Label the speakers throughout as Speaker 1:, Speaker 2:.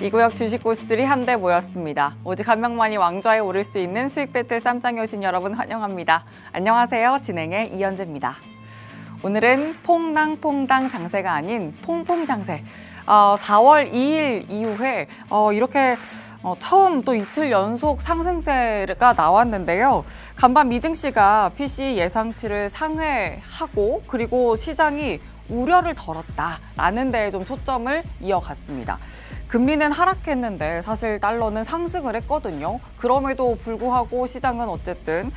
Speaker 1: 이 구역 주식 고수들이 한데 모였습니다. 오직 한 명만이 왕좌에 오를 수 있는 수익 배틀 쌈장에 오신 여러분 환영합니다. 안녕하세요. 진행의 이현재입니다. 오늘은 퐁당퐁당 장세가 아닌 퐁퐁 장세. 4월 2일 이후에 이렇게 처음 또 이틀 연속 상승세가 나왔는데요. 간밤 미증시가 PC 예상치를 상회하고 그리고 시장이 우려를 덜었다라는 데에 좀 초점을 이어갔습니다. 금리는 하락했는데 사실 달러는 상승을 했거든요. 그럼에도 불구하고 시장은 어쨌든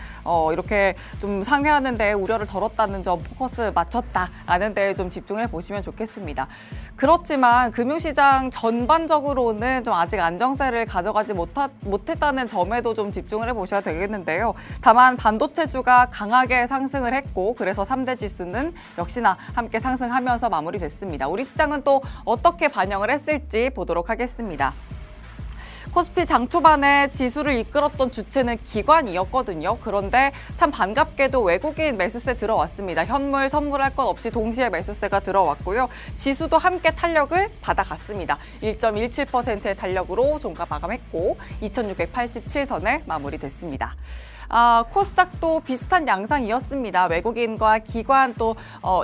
Speaker 1: 이렇게 좀 상회하는 데에 우려를 덜었다는 점 포커스 맞췄다라는 데에 좀 집중을 해보시면 좋겠습니다. 그렇지만 금융시장 전반적으로는 좀 아직 안정세를 가져가지 못했다는 점에도 좀 집중을 해보셔야 되겠는데요. 다만 반도체주가 강하게 상승을 했고 그래서 3대 지수는 역시나 함께 상승하면서 마무리됐습니다. 우리 시장은 또 어떻게 반영을 했을지 보도록 하겠습니다. 코스피 장 초반에 지수를 이끌었던 주체는 기관이었거든요. 그런데 참 반갑게도 외국인 매수세 들어왔습니다. 현물, 선물할 것 없이 동시에 매수세가 들어왔고요. 지수도 함께 탄력을 받아갔습니다. 1.17%의 탄력으로 종가 마감했고 2687선에 마무리됐습니다. 코스닥도 비슷한 양상이었습니다. 외국인과 기관 또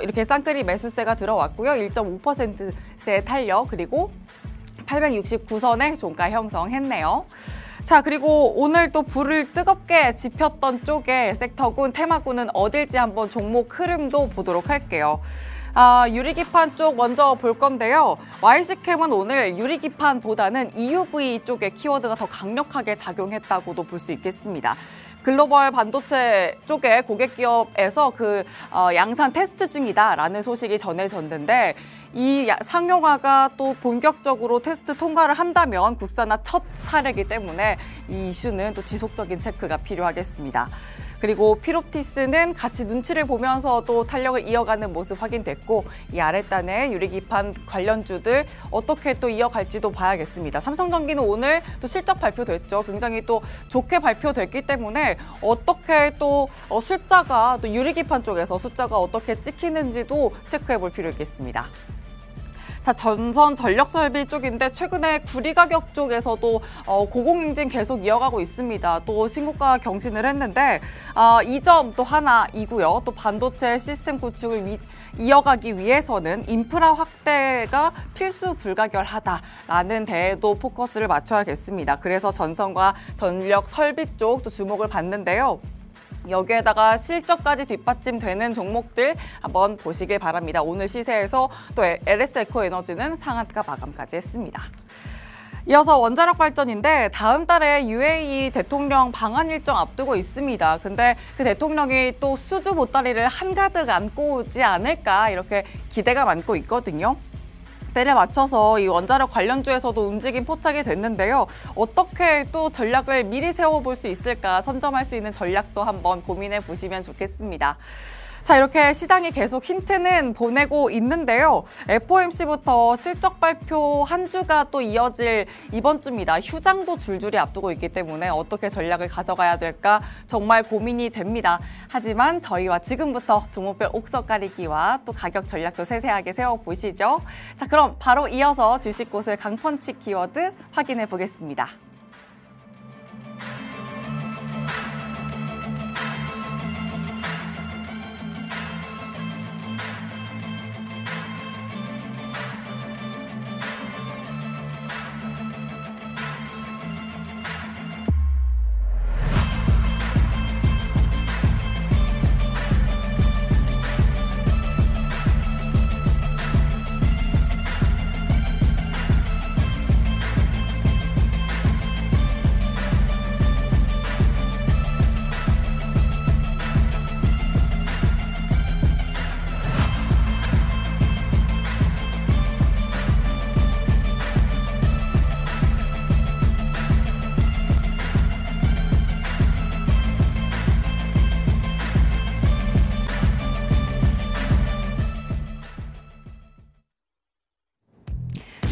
Speaker 1: 이렇게 쌍끌이 매수세가 들어왔고요. 1.5%의 탄력 그리고 869선에 종가 형성했네요. 자, 그리고 오늘 또 불을 뜨겁게 지폈던 쪽의 섹터군, 테마군은 어딜지 한번 종목 흐름도 보도록 할게요. 유리기판 쪽 먼저 볼 건데요. YC캠은 오늘 유리기판보다는 EUV 쪽의 키워드가 더 강력하게 작용했다고도 볼 수 있겠습니다. 글로벌 반도체 쪽의 고객 기업에서 양산 테스트 중이다라는 소식이 전해졌는데 이 상용화가 또 본격적으로 테스트 통과를 한다면 국산화 첫 사례이기 때문에 이 이슈는 또 지속적인 체크가 필요하겠습니다. 그리고 피롭티스는 같이 눈치를 보면서 또 탄력을 이어가는 모습 확인됐고 이 아랫단의 유리기판 관련주들 어떻게 또 이어갈지도 봐야겠습니다. 삼성전기는 오늘 또 실적 발표됐죠. 굉장히 또 좋게 발표됐기 때문에 어떻게 또 숫자가 또 유리기판 쪽에서 숫자가 어떻게 찍히는지도 체크해 볼 필요 있겠습니다. 자, 전선 전력설비 쪽인데 최근에 구리 가격 쪽에서도 고공행진 계속 이어가고 있습니다. 또 신고가 경신을 했는데 이 점 또 하나이고요. 또 반도체 시스템 구축을 이어가기 위해서는 인프라 확대가 필수 불가결하다라는 데에도 포커스를 맞춰야겠습니다. 그래서 전선과 전력 설비 쪽 또 주목을 받는데요. 여기에다가 실적까지 뒷받침되는 종목들 한번 보시길 바랍니다. 오늘 시세에서 또 LS에코에너지는 상한가 마감까지 했습니다. 이어서 원자력 발전인데 다음 달에 UAE 대통령 방한 일정 앞두고 있습니다. 근데 그 대통령이 또 수주 보따리를 한가득 안고 오지 않을까 이렇게 기대가 많고 있거든요. 때를 맞춰서 이 원자력 관련주에서도 움직임 포착이 됐는데요. 어떻게 또 전략을 미리 세워볼 수 있을까 선점할 수 있는 전략도 한번 고민해 보시면 좋겠습니다. 자, 이렇게 시장이 계속 힌트는 보내고 있는데요. FOMC부터 실적 발표 한 주가 또 이어질 이번 주입니다. 휴장도 줄줄이 앞두고 있기 때문에 어떻게 전략을 가져가야 될까 정말 고민이 됩니다. 하지만 저희와 지금부터 종목별 옥석 가리기와 또 가격 전략도 세세하게 세워보시죠. 자, 그럼 바로 이어서 주식 고수의 강펀치 키워드 확인해 보겠습니다.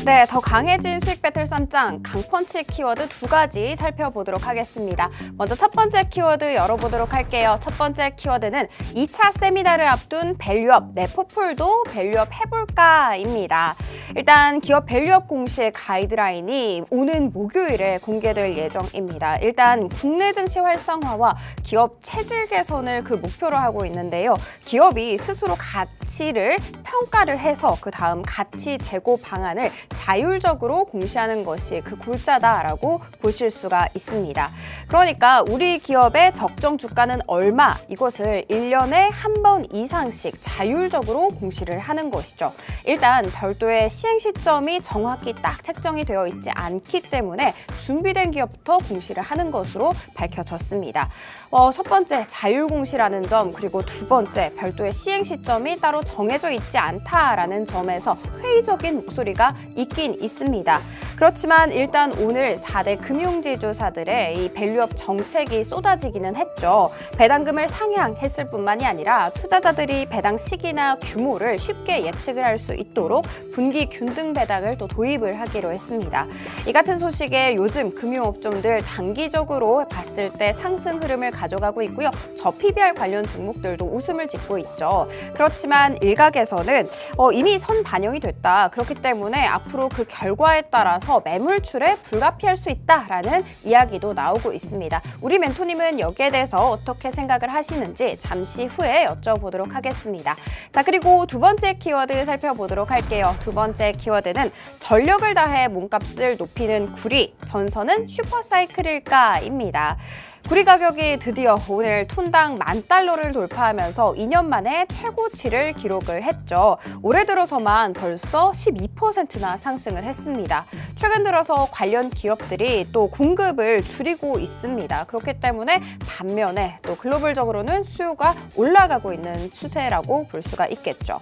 Speaker 2: 네, 더 강해진 수익 배틀 쌈장 강펀치 키워드 두 가지 살펴보도록 하겠습니다. 먼저 첫 번째 키워드 열어보도록 할게요. 첫 번째 키워드는 2차 세미나를 앞둔 밸류업, 내 포폴도 밸류업 해볼까입니다. 일단 기업 밸류업 공시의 가이드라인이 오는 목요일에 공개될 예정입니다. 일단 국내 증시 활성화와 기업 체질 개선을 그 목표로 하고 있는데요. 기업이 스스로 가치를 평가를 해서 그 다음 가치 제고 방안을 자율적으로 공시하는 것이 그 골자다라고 보실 수가 있습니다. 그러니까 우리 기업의 적정 주가는 얼마, 이것을 1년에 한 번 이상씩 자율적으로 공시를 하는 것이죠. 일단 별도의 시행 시점이 정확히 딱 책정이 되어 있지 않기 때문에 준비된 기업부터 공시를 하는 것으로 밝혀졌습니다. 첫 번째, 자율공시라는 점, 그리고 두 번째, 별도의 시행 시점이 따로 정해져 있지 않다라는 점에서 회의적인 목소리가 있긴 있습니다. 그렇지만 일단 오늘 4대 금융지주사들의 이 밸류업 정책이 쏟아지기는 했죠. 배당금을 상향했을 뿐만이 아니라 투자자들이 배당 시기나 규모를 쉽게 예측을 할 수 있도록 분기 균등 배당을 또 도입을 하기로 했습니다. 이 같은 소식에 요즘 금융업종들 단기적으로 봤을 때 상승 흐름을 가져가고 있고요. 저PBR 관련 종목들도 웃음을 짓고 있죠. 그렇지만 일각에서는 이미 선 반영이 됐다. 그렇기 때문에 앞으로 그 결과에 따라서 매물출에 불가피할 수 있다라는 이야기도 나오고 있습니다. 우리 멘토님은 여기에 대해서 어떻게 생각을 하시는지 잠시 후에 여쭤보도록 하겠습니다. 자, 그리고 두 번째 키워드 살펴보도록 할게요. 두 번째 키워드는 전력을 다해 몸값을 높이는 구리, 전선은 슈퍼사이클일까입니다. 구리 가격이 드디어 오늘 톤당 $10,000를 돌파하면서 2년 만에 최고치를 기록을 했죠. 올해 들어서만 벌써 12%나 상승을 했습니다. 최근 들어서 관련 기업들이 또 공급을 줄이고 있습니다. 그렇기 때문에 반면에 또 글로벌적으로는 수요가 올라가고 있는 추세라고 볼 수가 있겠죠.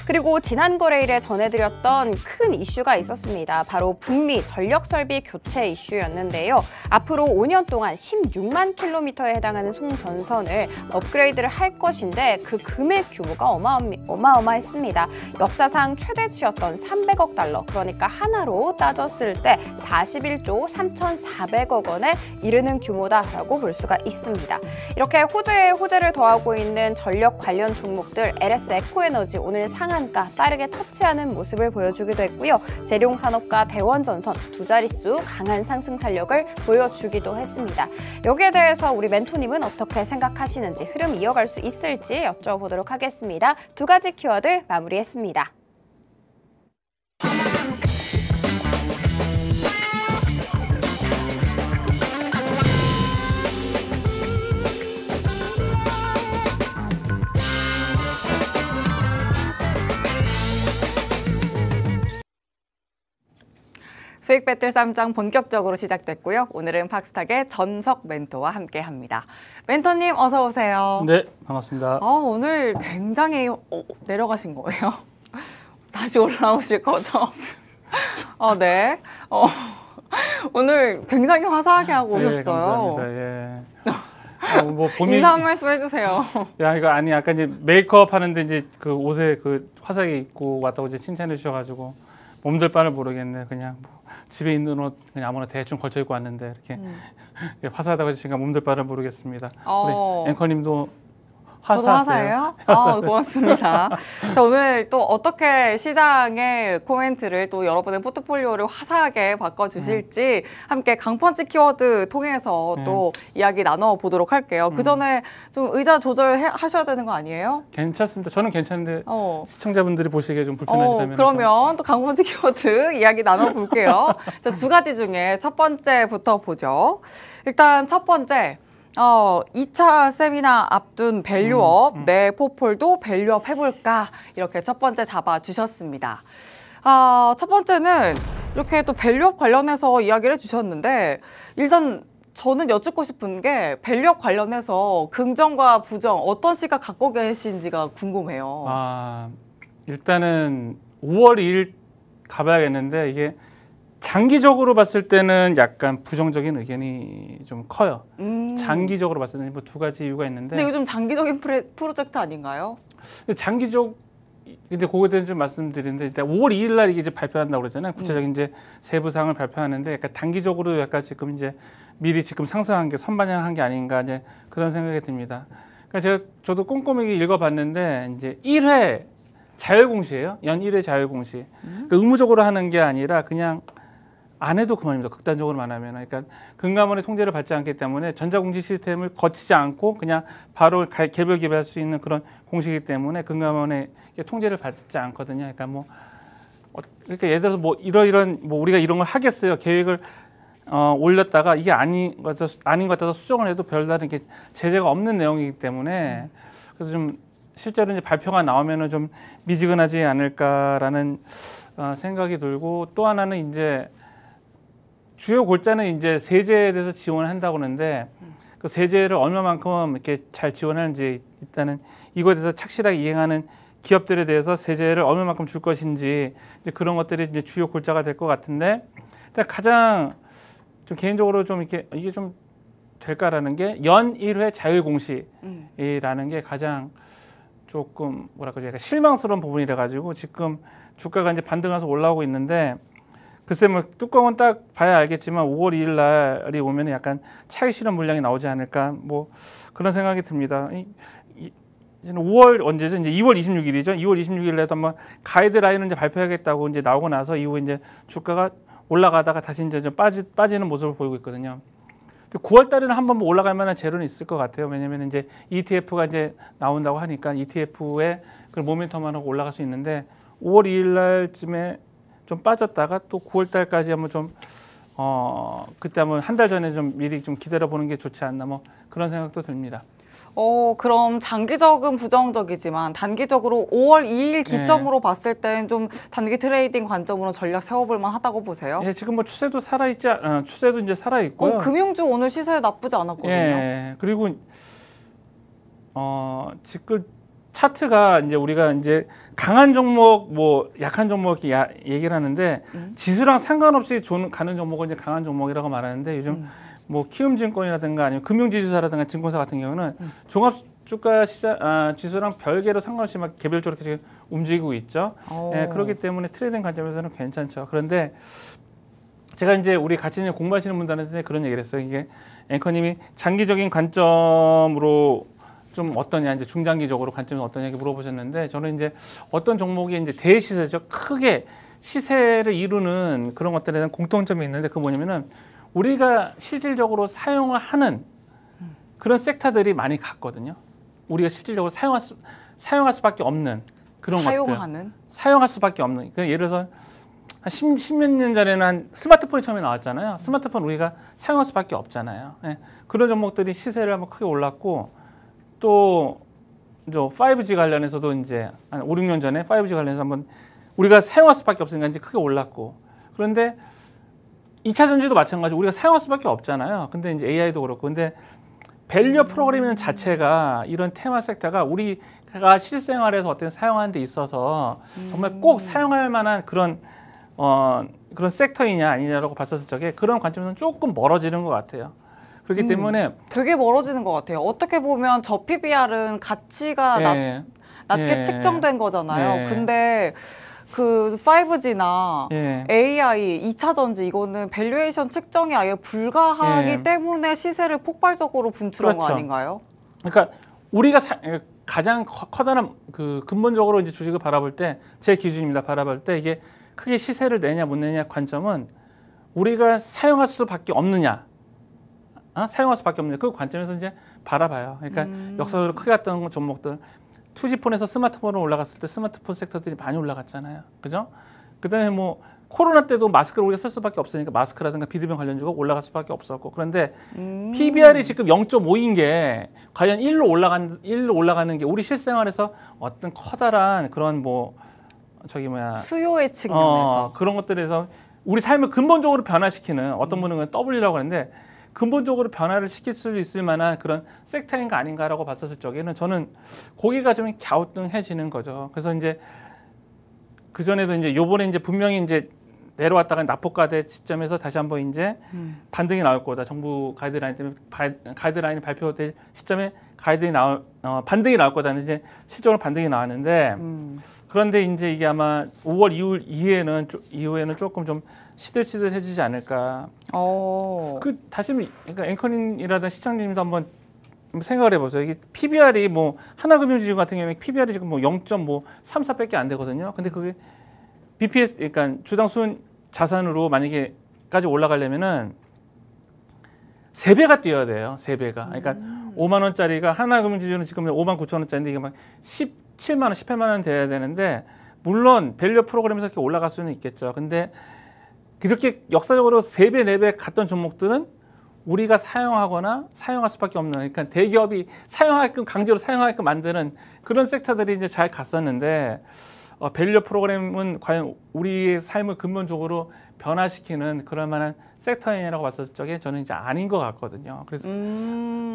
Speaker 2: 그리고 지난 거래일에 전해드렸던 큰 이슈가 있었습니다. 바로 북미 전력설비 교체 이슈였는데요. 앞으로 5년 동안 16만 킬로미터에 해당하는 송전선을 업그레이드를 할 것인데 그 금액 규모가 어마어마했습니다. 역사상 최대치였던 $300억, 그러니까 하나로 따졌을 때 41조 3,400억 원에 이르는 규모다라고 볼 수가 있습니다. 이렇게 호재에 호재를 더하고 있는 전력 관련 종목들 LS 에코에너지 오늘 상한가 빠르게 터치하는 모습을 보여주기도 했고요. 재룡산업과 대원전선 두 자릿수 강한 상승 탄력을 보여주기도 했습니다. 여기에 대해서 우리 멘토님은 어떻게 생각하시는지, 흐름 이어갈 수 있을지 여쭤보도록 하겠습니다. 두 가지 키워드 마무리했습니다.
Speaker 1: 수익 배틀 쌈장 본격적으로 시작됐고요. 오늘은 팍스탁의 전석 멘토와 함께합니다. 멘토님 어서 오세요.
Speaker 3: 네, 반갑습니다.
Speaker 1: 오늘 굉장히 내려가신 거예요? 다시 올라오실 거죠? 네. 오늘 굉장히 화사하게 하고 오셨어요.
Speaker 3: 감사합니다. 예.
Speaker 1: 인사 한 말씀 해주세요.
Speaker 3: 야, 이거 아니 약간 이제 메이크업 하는데 이제 그 옷에 그 화사하게 입고 왔다고 이제 칭찬해 주셔가지고 몸둘 바를 모르겠네. 그냥 뭐 집에 있는 옷 그냥 아무나 대충 걸쳐 입고 왔는데 이렇게 화사하다고 하시니까 몸둘 바를 모르겠습니다. 우리 앵커님도
Speaker 1: 저도 화사해요? 고맙습니다. 자, 오늘 또 어떻게 시장의 코멘트를 또 여러분의 포트폴리오를 화사하게 바꿔주실지 함께 강펀치 키워드 통해서 또 이야기 나눠보도록 할게요. 그 전에 좀 의자 조절하셔야 되는 거 아니에요?
Speaker 3: 괜찮습니다. 저는 괜찮은데 시청자분들이 보시기에 좀 불편하시다면
Speaker 1: 그러면 또 강펀치 키워드 이야기 나눠볼게요. 자, 두 가지 중에 첫 번째부터 보죠. 일단 첫 번째. 2차 세미나 앞둔 밸류업, 내 포폴도 밸류업 해볼까? 이렇게 첫 번째 잡아주셨습니다. 첫 번째는 이렇게 또 밸류업 관련해서 이야기를 해주셨는데, 일단 저는 여쭙고 싶은 게 밸류업 관련해서 긍정과 부정 어떤 시각 갖고 계신지가 궁금해요.
Speaker 3: 일단은 5월 2일 가봐야겠는데 이게 장기적으로 봤을 때는 약간 부정적인 의견이 좀 커요. 장기적으로 봤을 때는 뭐 두 가지 이유가 있는데.
Speaker 1: 근데 요즘 장기적인 프로젝트 아닌가요?
Speaker 3: 장기적 근데 그거에 대해서 좀 말씀드리는데 일단 5월 2일 날 이게 이제 발표한다고 그러잖아요. 구체적인 이제 세부 사항을 발표하는데 약간 단기적으로 약간 지금 이제 미리 지금 상승한 게 선반영한 게 아닌가 이제 그런 생각이 듭니다. 그러니까 저도 꼼꼼히 읽어봤는데 이제 1회 자율공시예요. 연 1회 자율공시. 그러니까 의무적으로 하는 게 아니라 그냥 안 해도 그만입니다. 극단적으로 말하면. 그러니까 금감원의 통제를 받지 않기 때문에 전자공시 시스템을 거치지 않고 그냥 바로 개별 기입할 수 있는 그런 공시이기 때문에 금감원의 통제를 받지 않거든요. 그러니까 뭐 그러니까 예를 들어서 뭐 이런 뭐 우리가 이런 걸 하겠어요. 계획을 올렸다가 이게 아닌 것 같아서 수정을 해도 별다른 게 제재가 없는 내용이기 때문에 그래서 좀 실제로 이제 발표가 나오면은 좀 미지근하지 않을까라는 생각이 들고 또 하나는 이제 주요 골자는 이제 세제에 대해서 지원을 한다고 하는데 그 세제를 얼마만큼 이렇게 잘 지원하는지 일단은 이거에 대해서 착실하게 이행하는 기업들에 대해서 세제를 얼마만큼 줄 것인지 이제 그런 것들이 이제 주요 골자가 될 것 같은데 일단 가장 좀 개인적으로 좀 이렇게 이게 좀 될까라는 게 연 1회 자율공시라는 게 가장 조금 뭐랄까 약간 실망스러운 부분이라 가지고 지금 주가가 이제 반등해서 올라오고 있는데 글쎄 뭐 뚜껑은 딱 봐야 알겠지만 5월 2일 날이 오면 약간 차익 실현 물량이 나오지 않을까 뭐 그런 생각이 듭니다. 이제는 5월 언제죠? 이제 2월 26일이죠. 2월 26일에도 한번 가이드라인을 이제 발표하겠다고 이제 나오고 나서 이후에 이제 주가가 올라가다가 다시 이제 좀 빠지는 모습을 보이고 있거든요. 9월 달에는 한번 뭐 올라갈 만한 재료는 있을 것 같아요. 왜냐면 이제 ETF가 이제 나온다고 하니까 ETF의 그 모멘텀하고 올라갈 수 있는데 5월 2일 날쯤에 좀 빠졌다가 또 9월 달까지 한번 좀 그때 한번 한 달 전에 좀 미리 좀 기다려 보는 게 좋지 않나 뭐 그런 생각도 듭니다.
Speaker 1: 그럼 장기적은 부정적이지만 단기적으로 5월 2일 기점으로 봤을 땐 좀 단기 트레이딩 관점으로 전략 세워볼 만하다고 보세요?
Speaker 3: 예, 지금 뭐 추세도 추세도 이제 살아 있고요.
Speaker 1: 금융주 오늘 시세 나쁘지 않았거든요.
Speaker 3: 예, 그리고 지금 차트가 이제 우리가 이제 강한 종목, 뭐 약한 종목 이렇게 얘기를 하는데 지수랑 상관없이 가는 종목은 이제 강한 종목이라고 말하는데 요즘 뭐 키움증권이라든가 아니면 금융지주사라든가 증권사 같은 경우는 종합주가 지수랑 별개로 상관없이 막 개별적으로 이렇게 움직이고 있죠. 예, 그렇기 때문에 트레이딩 관점에서는 괜찮죠. 그런데 제가 이제 우리 같이 공부하시는 분들한테 그런 얘기를 했어요. 이게 앵커님이 장기적인 관점으로 좀 어떠냐, 이제 중장기적으로 관점이 어떠냐 이렇게 물어보셨는데 저는 이제 어떤 종목이 이제 대시세죠. 크게 시세를 이루는 그런 것들에 대한 공통점이 있는데 그게 뭐냐면은 우리가 실질적으로 사용을 하는 그런 섹터들이 많이 갔거든요. 우리가 실질적으로 사용할 수밖에 없는 그런 것들. 사용할 수밖에 없는. 그러니까 예를 들어서 한 10몇 년 전에는 한 스마트폰이 처음에 나왔잖아요. 스마트폰 우리가 사용할 수밖에 없잖아요. 예. 그런 종목들이 시세를 한번 크게 올랐고 또 5G 관련해서도 이제 한 5, 6년 전에 5G 관련해서 한번 우리가 사용할 수밖에 없으니까 이제 크게 올랐고 그런데 2차 전지도 마찬가지로 우리가 사용할 수밖에 없잖아요. 근데 이제 AI도 그렇고 근데 밸류업 프로그래밍 자체가 이런 테마 섹터가 우리가 실생활에서 어떤 사용하는 데 있어서 정말 꼭 사용할 만한 그런 섹터이냐 아니냐라고 봤었을 적에 그런 관점에서는 조금 멀어지는 것 같아요. 그렇기 때문에
Speaker 1: 되게 멀어지는 것 같아요. 어떻게 보면 저 PBR은 가치가 낮게 측정된 거잖아요. 근데 그 5G나 AI, 2차 전지 이거는 밸류에이션 측정이 아예 불가하기 때문에 시세를 폭발적으로 분출한 거 아닌가요?
Speaker 3: 그러니까 우리가 가장 커다란 그 근본적으로 이제 주식을 바라볼 때 제 기준입니다. 바라볼 때 이게 크게 시세를 내냐 못 내냐 관점은 우리가 사용할 수밖에 없느냐, 사용할 수밖에 없느냐 그 관점에서 이제 바라봐요. 그러니까 역사적으로 크게 갔던 종목들. 2G폰에서 스마트폰으로 올라갔을 때 스마트폰 섹터들이 많이 올라갔잖아요. 그죠? 그다음에 뭐 코로나 때도 마스크를 우리가 쓸 수밖에 없으니까 마스크라든가 비대면 관련주가 올라갈 수밖에 없었고 그런데 PBR이 지금 0.5인 게 과연 1로 올라가는 게 우리 실생활에서 어떤 커다란 그런
Speaker 1: 수요의 측면에서
Speaker 3: 그런 것들에서 우리 삶을 근본적으로 변화시키는 어떤 분은 W라고 하는데 근본적으로 변화를 시킬 수 있을 만한 그런 섹터인가 아닌가라고 봤었을 적에는 저는 고개가 좀 갸우뚱해지는 거죠. 그래서 이제 그 전에도 이제 요번에 이제 분명히 이제 내려왔다가 낙폭과대 시점에서 다시 한번 이제 반등이 나올 거다. 정부 가이드라인 때문에 가이드라인이 발표될 시점에 반등이 나올 거다는 이제 실적으로 반등이 나왔는데 그런데 이제 이게 아마 5월 이후에는 조금 좀 시들시들해지지 않을까. 그 다시 그러니까 앵커님이라든 시청자님도 한번 생각을 해보세요. 이게 PBR이 뭐 하나금융지주 같은 경우에 PBR이 지금 뭐 0.34밖에 안 되거든요. 근데 그게 BPS 그러니까 주당 순 자산으로 만약에까지 올라가려면은 3배가 뛰어야 돼요. 3배가. 그러니까 5만 원짜리가 하나금융지주는 지금 5만 9천 원짜리인데 이게 막 17만 원, 18만 원 돼야 되는데 물론 밸류 프로그램에서 이렇게 올라갈 수는 있겠죠. 근데 그렇게 역사적으로 3배, 4배 갔던 종목들은 우리가 사용하거나 사용할 수밖에 없는 그러니까 대기업이 강제로 사용하게끔 만드는 그런 섹터들이 이제 잘 갔었는데 밸류 프로그램은 과연 우리의 삶을 근본적으로 변화시키는 그럴 만한 섹터이냐라고 봤을 적에 저는 이제 아닌 것 같거든요. 그래서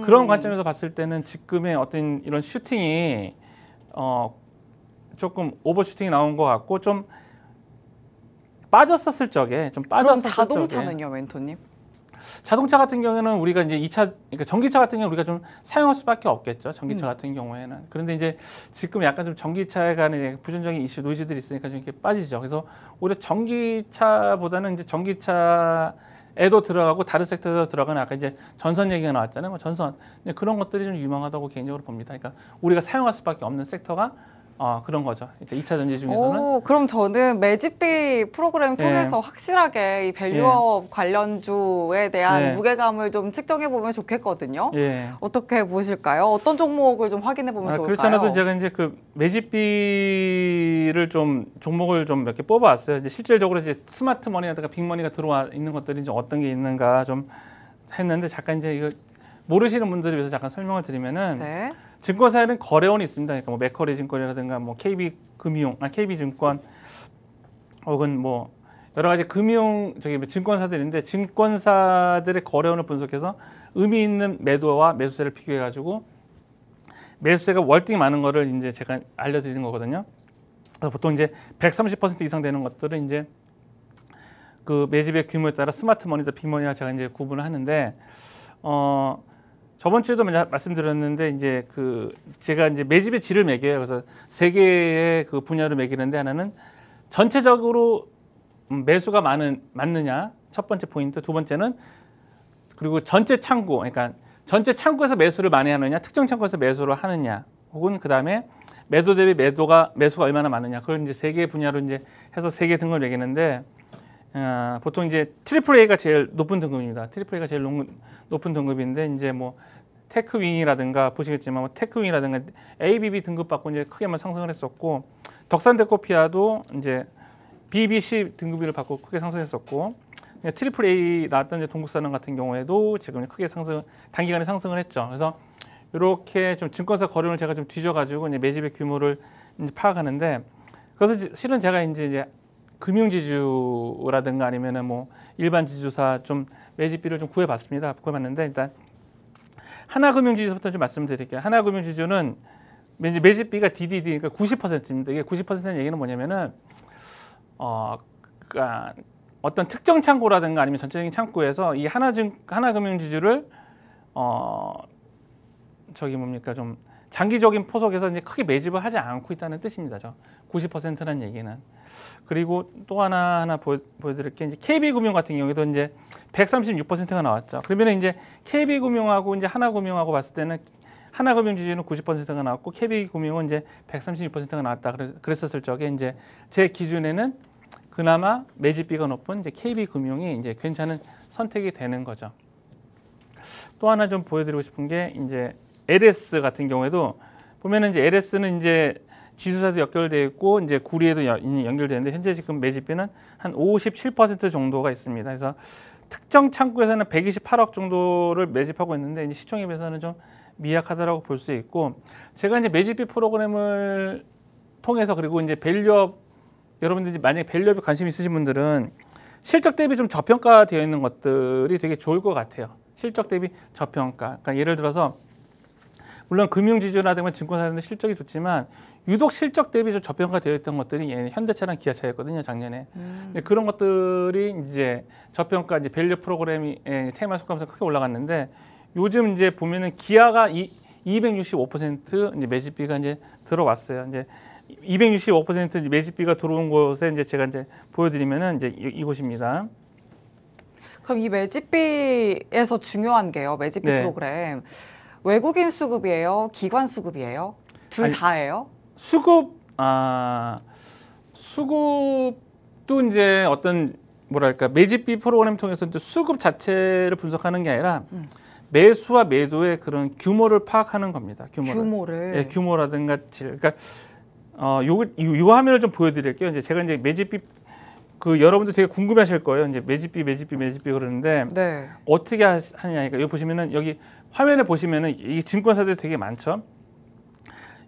Speaker 3: 그런 관점에서 봤을 때는 지금의 어떤 이런 슈팅이 조금 오버슈팅이 나온 것 같고 좀 빠졌었을 적에
Speaker 1: 그럼 자동차는요, 멘토님?
Speaker 3: 자동차 같은 경우에는 우리가 이제 그러니까 전기차 같은 경우 우리가 좀 사용할 수밖에 없겠죠. 전기차 같은 경우에는. 그런데 이제 지금 약간 좀 전기차에 관한 부정적인 이슈, 노이즈들이 있으니까 좀 이렇게 빠지죠. 그래서 오히려 전기차보다는 이제 전기차에도 들어가고 다른 섹터에도 들어가는 아까 이제 전선 얘기가 나왔잖아요. 뭐 전선 그런 것들이 좀 유망하다고 개인적으로 봅니다. 그러니까 우리가 사용할 수밖에 없는 섹터가 그런 거죠. 이제 2차 전지 중에서는.
Speaker 1: 그럼 저는 매집비 프로그램 통해서 확실하게 이 밸류업 관련주에 대한 무게감을 좀 측정해 보면 좋겠거든요. 어떻게 보실까요? 어떤 종목을 좀 확인해 보면 좋을까요?
Speaker 3: 그렇지 않아도 제가 이제 그 매집비를 좀 종목을 좀 몇 개 뽑아왔어요. 이제 실질적으로 이제 스마트 머니라든가 빅머니가 들어와 있는 것들이 이제 어떤 게 있는가 좀 했는데 잠깐 이제 이거 모르시는 분들을 위해서 잠깐 설명을 드리면은. 증권사에는 거래원이 있습니다. 그러니까 뭐 맥커리 증권이라든가 뭐 KB증권 혹은 뭐 여러 가지 증권사들인데 증권사들의 거래원을 분석해서 의미 있는 매도와 매수세를 비교해 가지고 매수세가 월등히 많은 거를 이제 제가 알려드리는 거거든요. 그래서 보통 이제 130% 이상 되는 것들은 이제 그 매집의 규모에 따라 스마트 머니다 빅머니와 제가 이제 구분을 하는데 저번 주에도 말씀드렸는데 이제 제가 이제 매집의 질을 매겨요. 그래서 3개의 그 분야를 매기는데 하나는 전체적으로 매수가 맞느냐 첫 번째 포인트, 두 번째는 그리고 전체 창구 그러니까 전체 창구에서 매수를 많이 하느냐 특정 창구에서 매수를 하느냐 혹은 그 다음에 매도 대비 매수가 얼마나 많으냐 그걸 이제 3개의 분야로 이제 해서 3개 등급을 매기는데 보통 이제 AAA가 제일 높은 등급입니다. AAA가 제일 높은 등급인데 이제 뭐 테크윙이라든가 보시겠지만 뭐 테크윙이라든가 ABB 등급 받고 이제 크게만 상승을 했었고 덕산데코피아도 이제 BBC 등급을 받고 크게 상승했었고 AAA 나왔던 이제 동국산업 같은 경우에도 지금 크게 단기간에 상승을 했죠. 그래서 이렇게 좀 증권사 거래원을 제가 좀 뒤져가지고 이제 매집의 규모를 이제 파악하는데 그래서 실은 제가 이제 금융지주라든가 아니면은 뭐 일반 지주사 좀 매집비를 좀 구해봤는데 일단 하나금융지주부터 좀 말씀드릴게요. 하나금융지주는 매집비가 DDD 그러니까 90%입니다. 이게 90%는 얘기는 뭐냐면은 그러니까 어떤 특정 창구라든가 아니면 전체적인 창구에서 이 하나금융지주를 좀 장기적인 포석에서 이제 크게 매집을 하지 않고 있다는 뜻입니다. 90%라는 얘기는. 그리고 또 하나 보여드릴 게 이제 KB금융 같은 경우에도 이제 136%가 나왔죠. 그러면 이제 KB금융하고 이제 하나금융하고 봤을 때는 하나금융지주는 90%가 나왔고 KB금융은 이제 136%가 나왔다. 그랬었을 적에 이제 제 기준에는 그나마 매집비가 높은 이제 KB금융이 이제 괜찮은 선택이 되는 거죠. 또 하나 좀 보여드리고 싶은 게 이제 LS 같은 경우에도 보면은 이제 LS는 이제 지수사도 연결되어 있고 이제 구리에도 연결되는데 현재 지금 매집비는 한 57% 정도가 있습니다. 그래서 특정 창구에서는 128억 정도를 매집하고 있는데 이제 시총에 비해서는 좀 미약하다라고 볼 수 있고 제가 이제 매집비 프로그램을 통해서 그리고 이제 밸류업 여러분들이 만약에 밸류업에 관심 있으신 분들은 실적 대비 좀 저평가되어 있는 것들이 되게 좋을 것 같아요. 실적 대비 저평가. 그러니까 예를 들어서 물론 금융지주라든가 증권사들은 실적이 좋지만 유독 실적 대비 좀 저평가되어 있던 것들이 현대차랑 기아차였거든요, 작년에. 근데 그런 것들이 이제 저평가 이제 밸류 프로그램이 테마에 속하면서 크게 올라갔는데 요즘 이제 보면은 기아가 265% 이제 매집비가 이제 들어왔어요. 이제 265% 매집비가 들어온 곳에 이제 제가 이제 보여드리면은 이제 이곳입니다.
Speaker 1: 그럼 이 매집비에서 중요한 게요. 매집비
Speaker 3: 네.
Speaker 1: 프로그램. 외국인 수급이에요? 기관 수급이에요? 둘
Speaker 3: 아니,
Speaker 1: 다예요?
Speaker 3: 수급도 이제 어떤 뭐랄까 매집비 프로그램 통해서 이제 수급 자체를 분석하는 게 아니라 매수와 매도의 그런 규모를 파악하는 겁니다. 규모를. 예, 규모라든가 질. 그러니까 요 화면을 좀 보여드릴게요. 이제 제가 이제 매집비 여러분들 되게 궁금해하실 거예요. 이제 매집비 그러는데
Speaker 1: 네.
Speaker 3: 어떻게 하느냐니까 여기 보시면은 여기 화면에 보시면은 이 증권사들이 되게 많죠.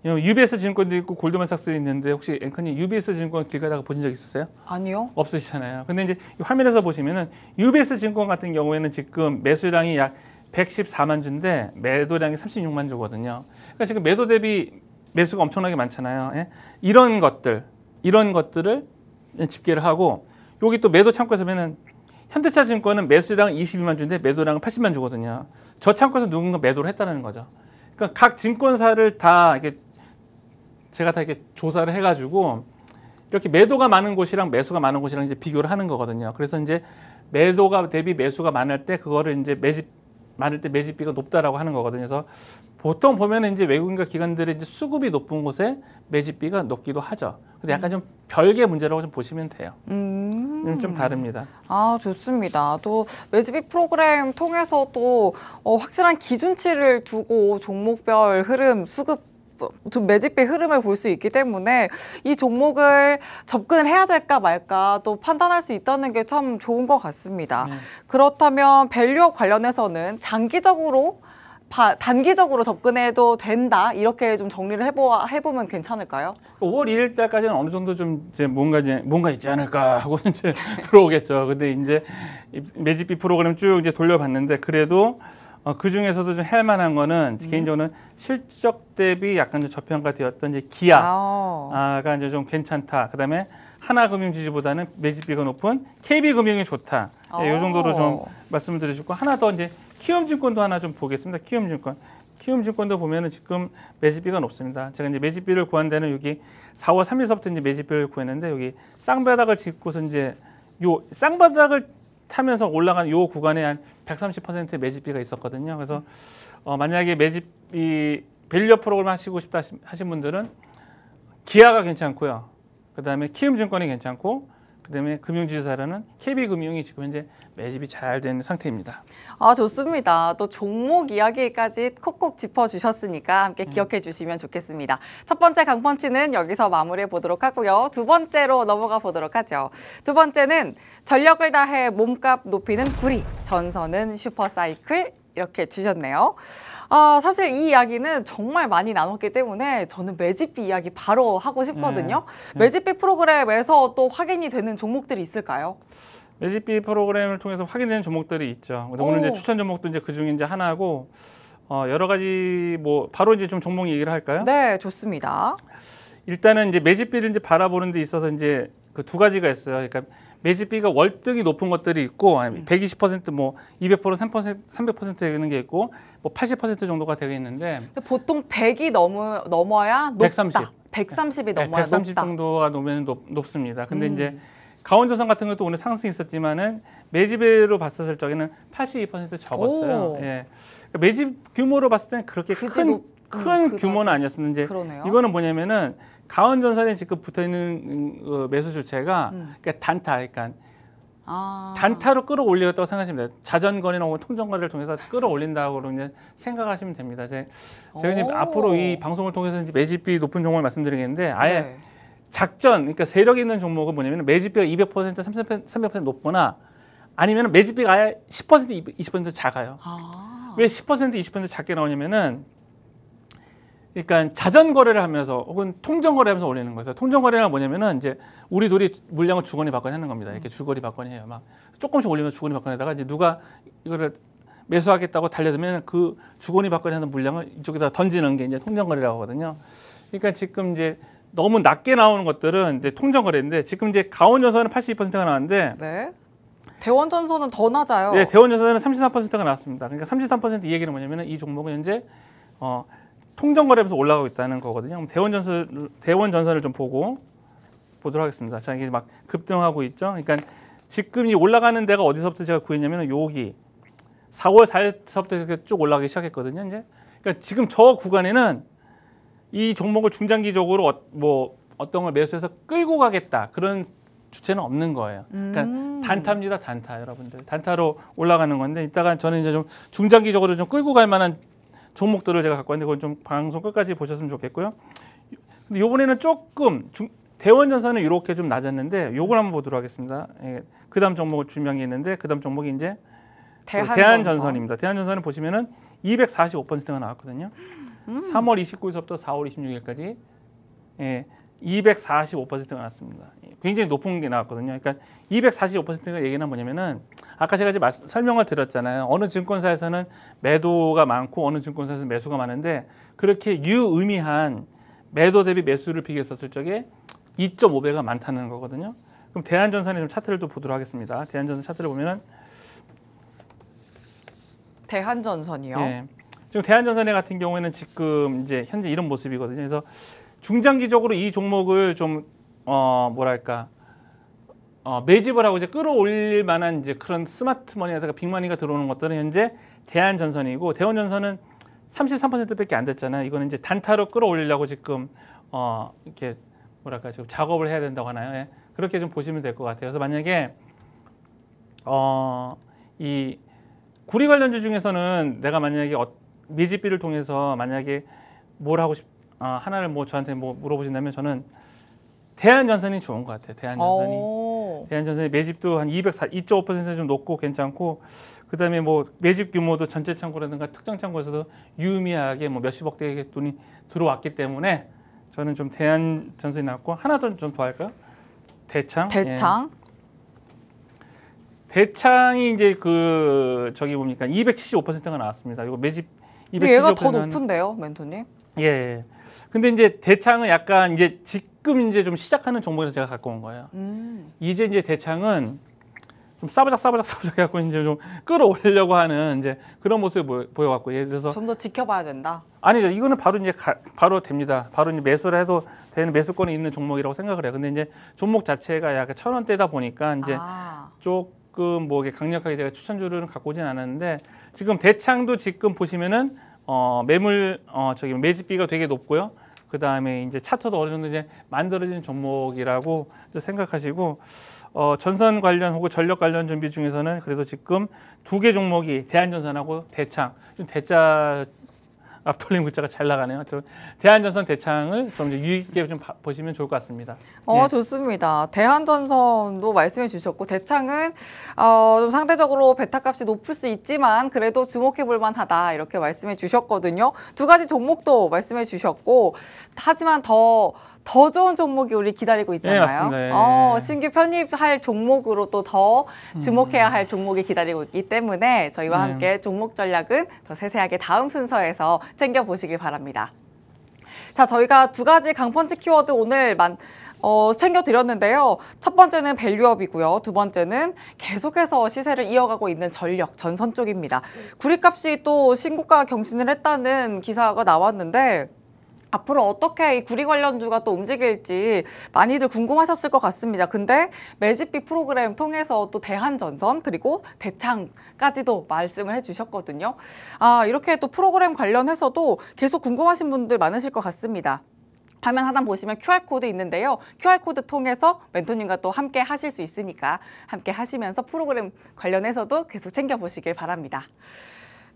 Speaker 3: UBS 증권도 있고 골드만삭스 있는데 혹시 앵커님 UBS 증권 길 가다가 보신 적 있으세요?
Speaker 1: 아니요.
Speaker 3: 없으시잖아요. 근데 이제 이 화면에서 보시면은 UBS 증권 같은 경우에는 지금 매수량이 약 114만 주인데 매도량이 36만 주거든요. 그러니까 지금 매도 대비 매수가 엄청나게 많잖아요. 예? 이런 것들을 집계를 하고 여기 또 매도 창구에서 보면은 현대차 증권은 매수량 22만 주인데 매도량은 80만 주거든요. 저 창구에서 누군가 매도를 했다는 거죠. 그러니까 각 증권사를 다 이렇게 제가 다 이렇게 조사를 해가지고 이렇게 매도가 많은 곳이랑 매수가 많은 곳이랑 이제 비교를 하는 거거든요. 그래서 이제 매도가 대비 매수가 많을 때 그거를 이제 많을 때 매집비가 높다라고 하는 거거든요. 그래서 보통 보면은 이제 외국인과 기관들의 이제 수급이 높은 곳에 매집비가 높기도 하죠. 근데 약간 좀 별개 문제라고 좀 보시면 돼요. 좀 다릅니다.
Speaker 1: 아, 좋습니다. 또 매집비 프로그램 통해서 또 확실한 기준치를 두고 종목별 흐름, 수급 좀 매집비 흐름을 볼 수 있기 때문에 이 종목을 접근을 해야 될까 말까 또 판단할 수 있다는 게 참 좋은 것 같습니다. 그렇다면 밸류업 관련해서는 단기적으로 접근해도 된다 이렇게 좀 정리를 해보면 괜찮을까요?
Speaker 3: 5월 1일달까지는 어느 정도 좀 이제 뭔가 있지 않을까 하고 이제 들어오겠죠. 근데 이제 매집비 프로그램 쭉 이제 돌려봤는데 그래도 그 중에서도 좀 할만한 거는 개인적으로는 실적 대비 약간 좀 저평가되었던 이제 기아가 이제 좀 괜찮다. 그다음에 하나금융지주보다는 매집비가 높은 KB금융이 좋다. 이 정도로 좀 말씀을 드리고 하나 더 이제 키움증권도 하나 좀 보겠습니다. 키움증권도 보면은 지금 매집비가 높습니다. 제가 이제 매집비를 구한 데는 여기 4월 3일서부터 이제 매집비를 구했는데 여기 쌍바닥을 짚고서 이제 요 쌍바닥을 타면서 올라간 요 구간에 한 130%의 매집비가 있었거든요. 그래서 만약에 매집비 밸류업 프로그램 하시고 싶다 하신 분들은 기아가 괜찮고요. 그다음에 키움증권이 괜찮고 그다음에 금융지주사로는 KB금융이 지금 현재 매집이 잘 된 상태입니다.
Speaker 1: 아, 좋습니다. 또 종목 이야기까지 콕콕 짚어주셨으니까 함께 기억해 주시면 좋겠습니다. 첫 번째 강펀치는 여기서 마무리해 보도록 하고요. 두 번째로 넘어가 보도록 하죠. 두 번째는 전력을 다해 몸값 높이는 구리, 전선은 슈퍼사이클 이렇게 주셨네요. 사실 이 이야기는 정말 많이 나눴기 때문에 저는 매집비 이야기 바로 하고 싶거든요. 매집비 프로그램에서 또 확인이 되는 종목들이 있을까요?
Speaker 3: 매집비 프로그램을 통해서 확인되는 종목들이 있죠. 근데 오늘 이제 추천 종목도 이제 그 중에 이제 하나고 여러 가지 뭐 바로 이제 좀 종목 얘기를 할까요?
Speaker 1: 네, 좋습니다.
Speaker 3: 일단은 이제 매집비를 이제 바라보는 데 있어서 이제 그 두 가지가 있어요. 그러니까 매집비가 월등히 높은 것들이 있고 120% 뭐 200% 300% 되는 게 있고 뭐 80% 정도가 되어 있는데
Speaker 1: 보통 100이 넘어야 높다.
Speaker 3: 130.
Speaker 1: 130이 넘어야
Speaker 3: 130
Speaker 1: 높다.
Speaker 3: 정도가 넘으면 높습니다. 근데 이제 강원조선 같은 것도 오늘 상승이 있었지만은 매집비로 봤을 적에는 82% 적었어요. 예. 그러니까 매집 규모로 봤을 때는 그렇게 큰 규모는 아니었습니다. 이제
Speaker 1: 그러네요.
Speaker 3: 이거는 뭐냐면은 강원전선에 지금 붙어 있는 매수 주체가 그러니까 단타, 그러니까 단타로 끌어올리겠다고 생각하시면 돼요. 자전거래나 혹은 통전거래를 통해서 끌어올린다고 이제 생각하시면 됩니다. 제가 이제 앞으로 이 방송을 통해서 이제 매집비 높은 종목을 말씀드리겠는데 아예 작전, 그러니까 세력 있는 종목은 뭐냐면 매집비가 200%, 300% 높거나 아니면 매집비가 아예 10%, 20% 작아요. 왜 10%, 20% 작게 나오냐면은 그러니까 자전거래를 하면서 혹은 통정거래하면서 올리는 거죠. 통정거래가 뭐냐면은 이제 우리 둘이 물량을 주거니 받거니 하는 겁니다. 이렇게 주거니 받거니 해요. 막 조금씩 올리면 주거니 받거니다가 이제 누가 이거를 매수하겠다고 달려들면 그 주거니 받거니 하는 물량을 이쪽에다 던지는 게 이제 통정거래라고 하거든요. 그러니까 지금 이제 너무 낮게 나오는 것들은 이제 통정거래인데 지금 이제 강원전선은 82%가 나왔는데
Speaker 1: 네. 대원전선은 더 낮아요.
Speaker 3: 네, 대원전선은 33%가 나왔습니다. 그러니까 33% 이 얘기는 뭐냐면 이 종목은 현재 통정거래하면서 올라가고 있다는 거거든요. 그럼 대원전선을 좀 보도록 하겠습니다. 자, 이게 막 급등하고 있죠. 그러니까 지금 이 올라가는 데가 어디서부터 제가 구했냐면 여기 4월 4일서부터 이렇게 쭉 올라가기 시작했거든요. 이제 그러니까 지금 저 구간에는 이 종목을 중장기적으로 뭐 어떤 걸 매수해서 끌고 가겠다 그런 주체는 없는 거예요. 그러니까 단타입니다, 단타 여러분들. 단타로 올라가는 건데 이따가 저는 이제 좀 중장기적으로 좀 끌고 갈 만한 종목들을 제가 갖고 왔는데 그건 좀 방송 끝까지 보셨으면 좋겠고요. 근데 요번에는 조금 대원전선은 이렇게 좀 낮았는데 요걸 한번 보도록 하겠습니다. 예, 그다음 종목을 준비한 게 있는데 그다음 종목이 이제 대한전선입니다. 대한전선을 보시면은 245%가 나왔거든요. 3월 29일서부터 4월 26일까지 예, 245%가 나왔습니다. 굉장히 높은 게 나왔거든요. 그러니까 245%가 얘기는 뭐냐면은 아까 제가 이제 설명을 드렸잖아요. 어느 증권사에서는 매도가 많고 어느 증권사에서는 매수가 많은데 그렇게 유의미한 매도 대비 매수를 비교했었을 적에 2.5배가 많다는 거거든요. 그럼 대한전선의 좀 차트를 좀 보도록 하겠습니다. 대한전선 차트를 보면은
Speaker 1: 대한전선이요.
Speaker 3: 예, 지금 대한전선 같은 경우에는 지금 이제 현재 이런 모습이거든요. 그래서 중장기적으로 이 종목을 좀 뭐랄까 매집을 하고 이제 끌어올릴 만한 이제 그런 스마트머니에다가 빅머니가 들어오는 것들은 현재 대한전선이고 대원전선은 33%밖에 안 됐잖아요. 이거는 이제 단타로 끌어올리려고 지금 이렇게 뭐랄까 지금 작업을 해야 된다고 하나요? 예. 그렇게 좀 보시면 될 것 같아요. 그래서 만약에 이 구리 관련주 중에서는 내가 만약에 매집비를 통해서 만약에 뭘 하고 하나를 뭐 저한테 뭐 물어보신다면 저는 대한전선이 좋은 것 같아요. 대한전선이 매집도 한 2.5% 좀 높고 괜찮고 그다음에 뭐 매집 규모도 전체 창고라든가 특정 창고에서도 유의미하게 뭐 몇십억 대의 돈이 들어왔기 때문에 저는 좀 대한전선이 나왔고 하나 더 좀 더 할까요? 대창.
Speaker 1: 대창.
Speaker 3: 예. 대창이 이제 저기 뭡니까 275%가 나왔습니다. 이거 매집 275%.
Speaker 1: 근데 얘가 더 높은데요, 멘토님?
Speaker 3: 예. 근데 이제 대창은 약간 이제 지금 이제 좀 시작하는 종목에서 제가 갖고 온 거예요. 이제 대창은 좀 싸부작 해갖고 이제 좀 끌어올리려고 하는 이제 그런 모습을 보여갖고 예를 들어서
Speaker 1: 좀 더 지켜봐야 된다.
Speaker 3: 아니죠. 이거는 바로 이제 바로 됩니다. 바로 이제 매수를 해도 되는 매수권이 있는 종목이라고 생각을 해요. 근데 이제 종목 자체가 약간 1,000원대다 보니까 이제 조금 뭐 강력하게 제가 추천주를 갖고 오진 않았는데 지금 대창도 지금 보시면은 매물 저기 매집비가 되게 높고요. 그 다음에 이제 차트도 어느 정도 이제 만들어진 종목이라고 생각하시고 전선 관련 혹은 전력 관련 준비 중에서는 그래도 지금 두 개 종목이 대한전선하고 대창 좀 대자 앞돌림 글자가 잘 나가네요. 대한전선 대창을 좀 유의 깊게 좀 보시면 좋을 것 같습니다. 예.
Speaker 1: 좋습니다. 대한전선도 말씀해 주셨고 대창은 좀 상대적으로 베타값이 높을 수 있지만 그래도 주목해 볼 만하다 이렇게 말씀해 주셨거든요. 두 가지 종목도 말씀해 주셨고 하지만 더 좋은 종목이 우리 기다리고 있잖아요.
Speaker 3: 네, 맞습니다. 예.
Speaker 1: 신규 편입할 종목으로 또 더 주목해야 할 종목이 기다리고 있기 때문에 저희와 함께 종목 전략은 더 세세하게 다음 순서에서 챙겨보시길 바랍니다. 자, 저희가 두 가지 강펀치 키워드 오늘 챙겨드렸는데요. 첫 번째는 밸류업이고요. 두 번째는 계속해서 시세를 이어가고 있는 전력, 전선 쪽입니다. 구리값이 또 신고가 경신을 했다는 기사가 나왔는데 앞으로 어떻게 이 구리 관련주가 또 움직일지 많이들 궁금하셨을 것 같습니다. 근데 매집비 프로그램 통해서 또 대한전선 그리고 대창까지도 말씀을 해주셨거든요. 이렇게 또 프로그램 관련해서도 계속 궁금하신 분들 많으실 것 같습니다. 화면 하단 보시면 QR코드 있는데요. QR코드 통해서 멘토님과 또 함께 하실 수 있으니까 함께 하시면서 프로그램 관련해서도 계속 챙겨보시길 바랍니다.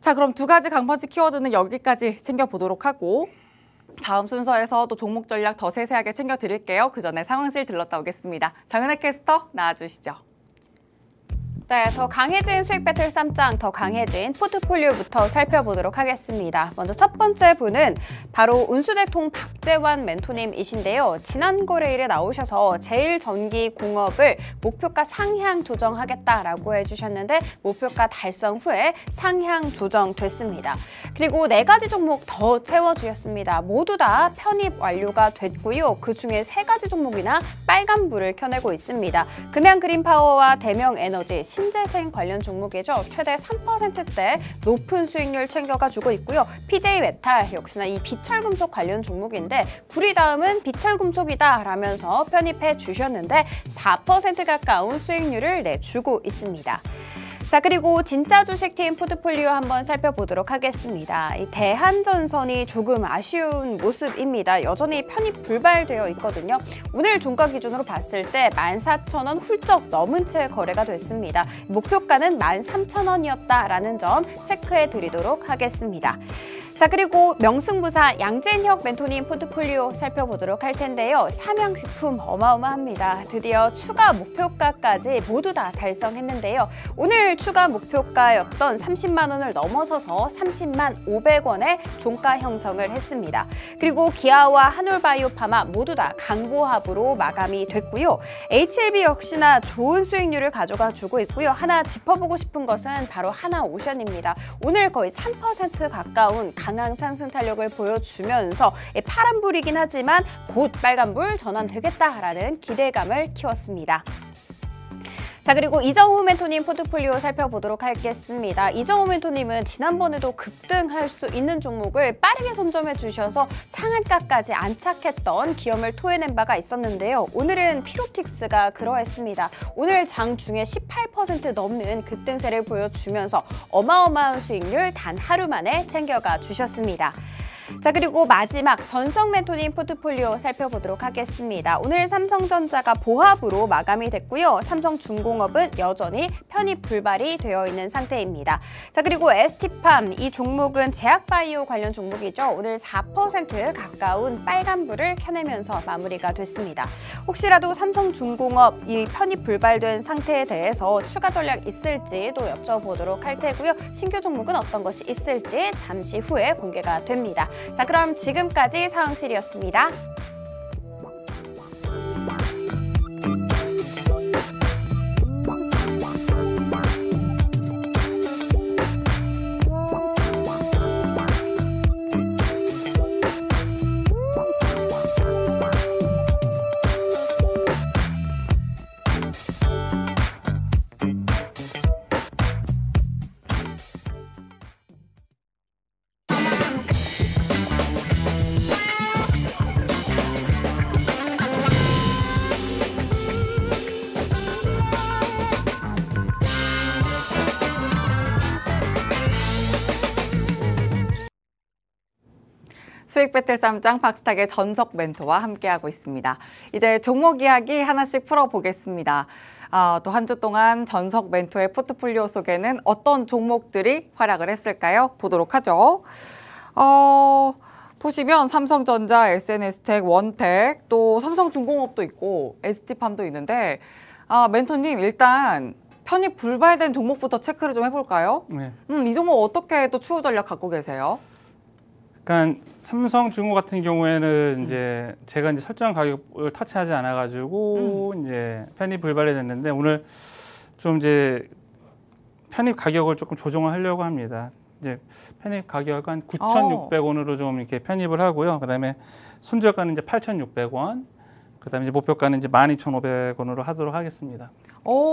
Speaker 1: 자, 그럼 두 가지 강펀치 키워드는 여기까지 챙겨보도록 하고 다음 순서에서 또 종목 전략 더 세세하게 챙겨드릴게요. 그 전에 상황실 들렀다 오겠습니다. 정은혜 캐스터 나와주시죠.
Speaker 2: 네, 더 강해진 수익 배틀 쌈장, 더 강해진 포트폴리오부터 살펴보도록 하겠습니다. 먼저 첫 번째 분은 바로 운수대통 박재환 멘토님이신데요. 지난 거래일에 나오셔서 제일전기공업을 목표가 상향 조정하겠다라고 해주셨는데 목표가 달성 후에 상향 조정됐습니다. 그리고 4가지 종목 더 채워주셨습니다. 모두 다 편입 완료가 됐고요. 그중에 3가지 종목이나 빨간불을 켜내고 있습니다. 금양 그린파워와 대명에너지, 신재생 관련 종목이죠. 최대 3%대 높은 수익률 챙겨가주고 있고요. PJ메탈 역시나 이 비철금속 관련 종목인데 구리 다음은 비철금속이다 라면서 편입해 주셨는데 4% 가까운 수익률을 내주고 있습니다. 자, 그리고 진짜 주식팀 포트폴리오 한번 살펴보도록 하겠습니다. 이 대한전선이 조금 아쉬운 모습입니다. 여전히 편입 불발되어 있거든요. 오늘 종가 기준으로 봤을 때 14,000원 훌쩍 넘은 채 거래가 됐습니다. 목표가는 13,000원이었다라는 점 체크해 드리도록 하겠습니다. 자, 그리고 명승부사 양진혁 멘토님 포트폴리오 살펴보도록 할 텐데요. 삼양식품 어마어마합니다. 드디어 추가 목표가까지 모두 다 달성했는데요. 오늘 추가 목표가였던 30만 원을 넘어서서 30만 500원의 종가 형성을 했습니다. 그리고 기아와 한올바이오파마 모두 다 강보합으로 마감이 됐고요. HLB 역시나 좋은 수익률을 가져가 주고 있고요. 하나 짚어보고 싶은 것은 바로 하나오션입니다. 오늘 거의 3% 가까운 강한 상승 탄력을 보여주면서 파란불이긴 하지만 곧 빨간불 전환되겠다라는 기대감을 키웠습니다. 자, 그리고 이정우 멘토님 포트폴리오 살펴보도록 하겠습니다. 이정우 멘토님은 지난번에도 급등할 수 있는 종목을 빠르게 선점해 주셔서 상한가까지 안착했던 기염을 토해낸 바가 있었는데요. 오늘은 피로틱스가 그러했습니다. 오늘 장 중에 18% 넘는 급등세를 보여주면서 어마어마한 수익률 단 하루 만에 챙겨가 주셨습니다. 자, 그리고 마지막 전성 멘토님 포트폴리오 살펴보도록 하겠습니다. 오늘 삼성전자가 보합으로 마감이 됐고요. 삼성중공업은 여전히 편입 불발이 되어 있는 상태입니다. 자, 그리고 ST팜 이 종목은 제약바이오 관련 종목이죠. 오늘 4% 가까운 빨간불을 켜내면서 마무리가 됐습니다. 혹시라도 삼성중공업 이 편입 불발된 상태에 대해서 추가 전략 있을지도 여쭤보도록 할 테고요. 신규 종목은 어떤 것이 있을지 잠시 후에 공개가 됩니다. 자, 그럼 지금까지 상황실이었습니다.
Speaker 1: 수익 배틀 쌈장 박스탁의 전석 멘토와 함께하고 있습니다. 이제 종목 이야기 하나씩 풀어보겠습니다. 또 한 주 동안 전석 멘토의 포트폴리오 속에는 어떤 종목들이 활약을 했을까요? 보도록 하죠. 보시면 삼성전자, SNS텍, 원텍, 또 삼성중공업도 있고 ST팜도 있는데 멘토님 일단 편입 불발된 종목부터 체크를 좀 해볼까요?
Speaker 3: 네.
Speaker 1: 이 종목 어떻게 또 추후 전략 갖고 계세요?
Speaker 3: 그러니까 삼성중공 같은 경우에는 이제 제가 이제 설정한 가격을 터치하지 않아가지고 이제 편입 불발이 됐는데 오늘 좀 이제 편입 가격을 조금 조정을 하려고 합니다. 이제 편입 가격은 9,600원으로 좀 이렇게 편입을 하고요. 그다음에 손절가는 이제 8,600원. 그다음에 이제 목표가는 이제 12,500원으로 하도록 하겠습니다.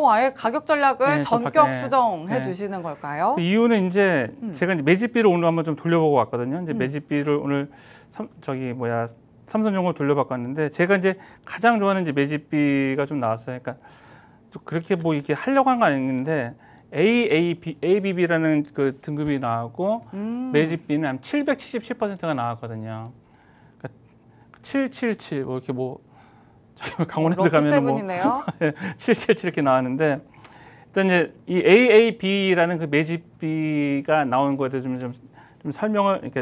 Speaker 1: 아예 가격 전략을
Speaker 3: 네,
Speaker 1: 전격 수정해 주시는 걸까요?
Speaker 3: 그 이유는 이제 제가 이제 매집비를 오늘 한번 좀 돌려보고 왔거든요. 이제 매집비를 오늘 삼성전공을 돌려봤는데 제가 이제 가장 좋아하는 이제 매집비가 좀 나왔어요. 그러니까 좀 그렇게 뭐 이렇게 하려고 한 건 아닌데 ABB라는 그 등급이 나왔고 매집비는 한 777%가 나왔거든요. 그러니까 777 뭐 이렇게 뭐 저기 강원랜드 가면은 뭐 777 이렇게 나왔는데 일단 이제 이 AAB라는 그 매집비가 나온 거에 대해서 좀 설명을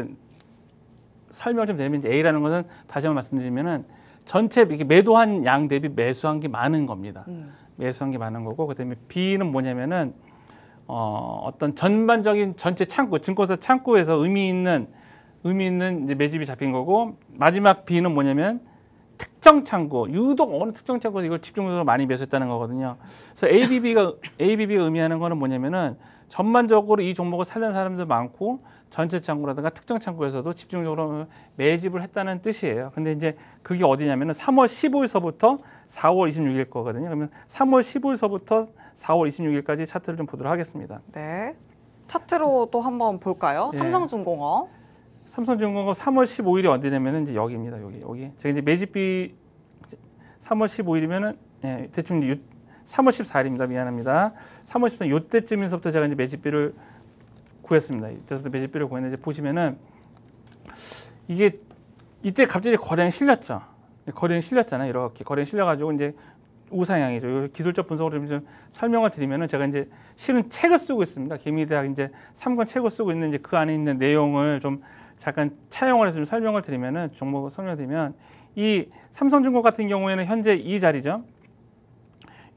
Speaker 3: 좀 드리면 이제 A라는 것은 다시 한번 말씀드리면은 전체 이렇게 매도한 양 대비 매수한 게 많은 겁니다. 매수한 게 많은 거고, 그다음에 B는 뭐냐면은 어떤 전반적인 전체 창구, 증권사 창구에서 의미 있는 이제 매집이 잡힌 거고, 마지막 B는 뭐냐면 특정 창구, 유독 어느 특정 창구에서 이걸 집중적으로 많이 매수했다는 거거든요. 그래서 ABB가 의미하는 거는 뭐냐면은 전반적으로 이 종목을 살려는 사람들 많고 전체 창구라든가 특정 창구에서도 집중적으로 매집을 했다는 뜻이에요. 근데 이제 그게 어디냐면은 3월 15일서부터 4월 26일 거거든요. 그러면 3월 15일서부터 4월 26일까지 차트를 좀 보도록 하겠습니다.
Speaker 1: 네. 차트로 또 한번 볼까요?
Speaker 3: 예.
Speaker 1: 삼성중공업.
Speaker 3: 삼성중공업 3월 15일이 어디냐면은 이제 여기입니다. 여기. 제가 이제 매집비 3월 15일이면은 예, 대충 이제 3월 14일입니다. 미안합니다. 3월 14일 요때쯤에서부터 제가 이제 매집비를 구했습니다. 이때부터 매집비를 구했는데 보시면은 이게 이때 갑자기 거래량이 실렸죠. 거래량이 실렸잖아요. 이렇게 거래량이 실려가지고 이제 우상향이죠. 기술적 분석으로 좀 설명을 드리면은 제가 이제 실은 책을 쓰고 있습니다. 개미대학 이제 3권 책을 쓰고 있는 이제 그 안에 있는 내용을 좀 잠깐 차용을 해서 좀 설명을 드리면은 종목을 설명드리면 이 삼성중공 같은 경우에는 현재 이 자리죠.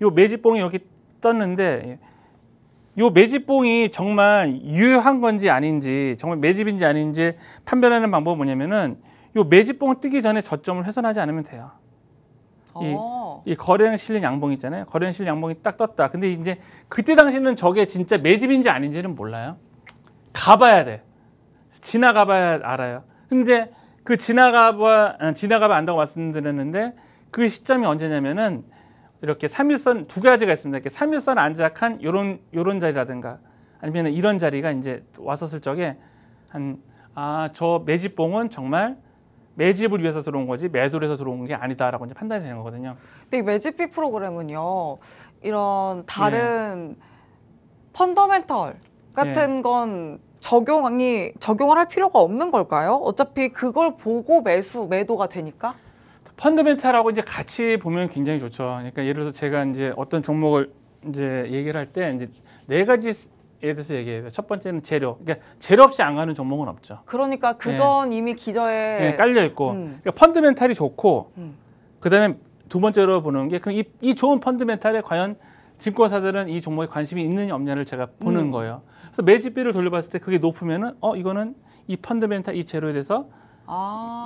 Speaker 3: 요 매집봉이 이렇게 떴는데 요 매집봉이 정말 유효한 건지 아닌지, 정말 매집인지 아닌지 판별하는 방법은 뭐냐면은 요 매집봉 뜨기 전에 저점을 훼손하지 않으면 돼요. 이 거래량 실린 양봉 있잖아요. 거래량 실린 양봉이 딱 떴다. 근데 이제 그때 당시는 저게 진짜 매집인지 아닌지는 몰라요. 가봐야 돼. 지나가봐야 알아요. 근데 그 지나가봐 안다고 말씀드렸는데 그 시점이 언제냐면은 이렇게 3일선 두 가지가 있습니다. 이렇게 3일선 안착한 요런 자리라든가 아니면 이런 자리가 이제 왔었을 적에 저 매집봉은 정말 매집을 위해서 들어온 거지 매도를 해서 들어온 게 아니다라고 이제 판단이 되는 거거든요.
Speaker 1: 근데 이 매집비 프로그램은요, 이런 다른 펀더멘털 같은 건 적용을 할 필요가 없는 걸까요? 어차피 그걸 보고 매도가 되니까?
Speaker 3: 펀더멘탈하고 이제 같이 보면 굉장히 좋죠. 그러니까 예를 들어서 제가 이제 어떤 종목을 이제 얘기를 할 때 이제 네 가지에 대해서 얘기해요. 첫 번째는 재료. 그러니까 재료 없이 안 가는 종목은 없죠.
Speaker 1: 그러니까 그건 이미 기저에
Speaker 3: 깔려 있고. 그러니까 펀더멘탈이 좋고, 그다음에 두 번째로 보는 게 그럼 이 좋은 펀더멘탈에 과연 증권사들은 이 종목에 관심이 있느냐 없느냐를 제가 보는 거예요. 그래서 매집비를 돌려봤을 때 그게 높으면은 이거는 이 펀더멘탈 이 재료에 대해서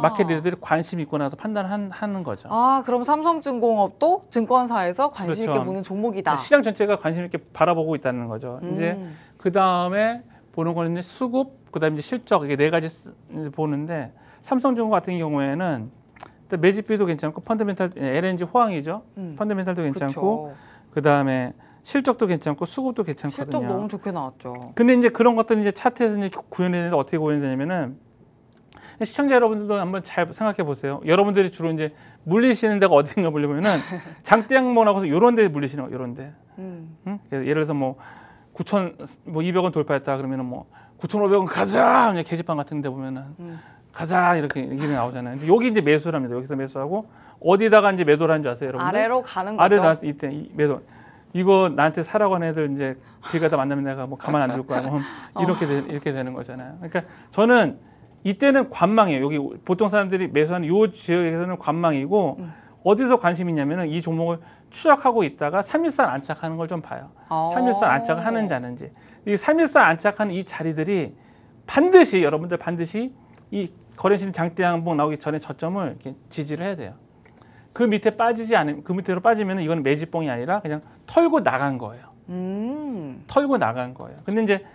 Speaker 3: 마켓 리더들이 관심 있고 나서 판단하는 거죠.
Speaker 1: 그럼 삼성중공업도 증권사에서 관심
Speaker 3: 그렇죠.
Speaker 1: 있게 보는 종목이다.
Speaker 3: 시장 전체가 관심 있게 바라보고 있다는 거죠. 이제 그 다음에 보는 거는 이제 수급, 그다음에 이제 실적 이게 네 가지 보는데 삼성중공 같은 경우에는 매집비도 괜찮고 펀더멘탈 LNG 호황이죠. 펀더멘탈도 괜찮고
Speaker 1: 그렇죠.
Speaker 3: 그 다음에 실적도 괜찮고 수급도 괜찮거든요.
Speaker 1: 실적 너무 좋게 나왔죠.
Speaker 3: 근데 이제 그런 것들은 이제 차트에서 이제 구현이 되는데 어떻게 구현이 되냐면은 시청자 여러분들도 한번 잘 생각해 보세요. 여러분들이 주로 이제 물리시는 데가 어딘가 보려면은 장대 양봉하고서 이런 데 물리시는 거, 이런 데. 응? 예를 들어서 뭐 9,200원 돌파했다 그러면은 뭐 9,500원 가자 그냥 게시판 같은 데 보면은 가자 이렇게 얘기 나오잖아요. 이제 여기 이제 매수랍니다. 여기서 매수하고 어디다가 이제 매도를 하는 줄 아세요, 여러분들?
Speaker 1: 아래로 가는 거죠.
Speaker 3: 아래로 이때 매도. 이거 나한테 사라고 하는 애들 이제 길 가다 만나면 내가 뭐 가만 안 둘 거야. 뭐 이렇게 되는 거잖아요. 그러니까 저는 이때는 관망이에요. 여기 보통 사람들이 매수하는 이 지역에서는 관망이고 어디서 관심 있냐면은 이 종목을 추적하고 있다가 3일선 안착하는 걸 좀 봐요. 3일선 안착을 하는지 안 하는지. 이 3일선 안착하는 이 자리들이 여러분들 반드시 이 거래실 장대 양봉 나오기 전에 저점을 이렇게 지지를 해야 돼요. 그 밑에 그 밑으로 빠지면 이건 매집봉이 아니라 그냥 털고 나간 거예요. 털고 나간 거예요. 근데 이제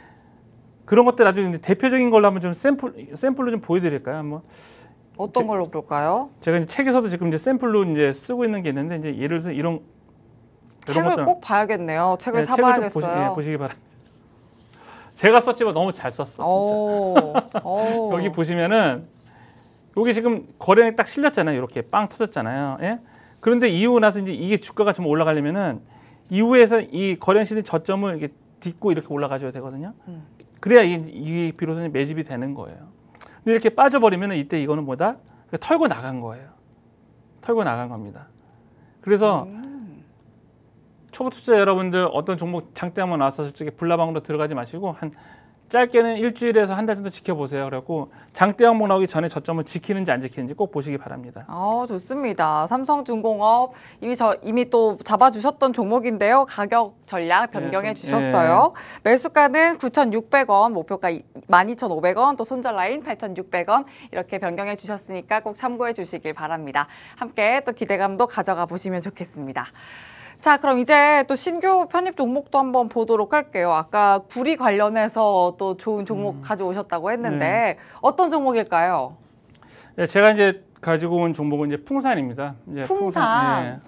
Speaker 3: 그런 것들 아주 대표적인 걸로 한번 좀 샘플로 좀 보여드릴까요? 한번
Speaker 1: 어떤 걸로 볼까요?
Speaker 3: 제가 이제 책에서도 지금 이제 샘플로 이제 쓰고 있는 게 있는데 이제 예를 들어서 이런
Speaker 1: 책을 꼭 봐야겠네요. 책을
Speaker 3: 네,
Speaker 1: 사봐야겠어요.
Speaker 3: 책을 좀 보시기 바랍니다. 제가 썼지만 너무 잘 썼어. 진짜. 여기 보시면은 여기 지금 거래량이 딱 실렸잖아요. 이렇게 빵 터졌잖아요. 예? 그런데 이후 나서 이제 이게 주가가 좀 올라가려면은 이후에서 이 거래량 실린 저점을 이렇게 딛고 이렇게 올라가줘야 되거든요. 그래야 이게 비로소 매집이 되는 거예요. 근데 이렇게 빠져버리면 이때 이거는 뭐다? 털고 나간 거예요. 털고 나간 겁니다. 그래서 초보 투자 여러분들 어떤 종목 장대 한번 나왔었을 적에 불나방으로 들어가지 마시고 한 짧게는 일주일에서 한 달 정도 지켜보세요. 그래갖고 장대 항목 나오기 전에 저점을 지키는지 안 지키는지 꼭 보시기 바랍니다.
Speaker 1: 좋습니다. 삼성중공업 이미 또 잡아주셨던 종목인데요. 가격 전략 변경해 주셨어요. 매수가는 9,600원, 목표가 12,500원, 또 손절 라인 8,600원 이렇게 변경해 주셨으니까 꼭 참고해 주시길 바랍니다. 함께 또 기대감도 가져가 보시면 좋겠습니다. 자, 그럼 이제 또 신규 편입 종목도 한번 보도록 할게요. 아까 구리 관련해서 또 좋은 종목 가져오셨다고 했는데 어떤 종목일까요?
Speaker 3: 네, 제가 이제 가지고 온 종목은 이제 풍산입니다. 이제
Speaker 1: 풍산.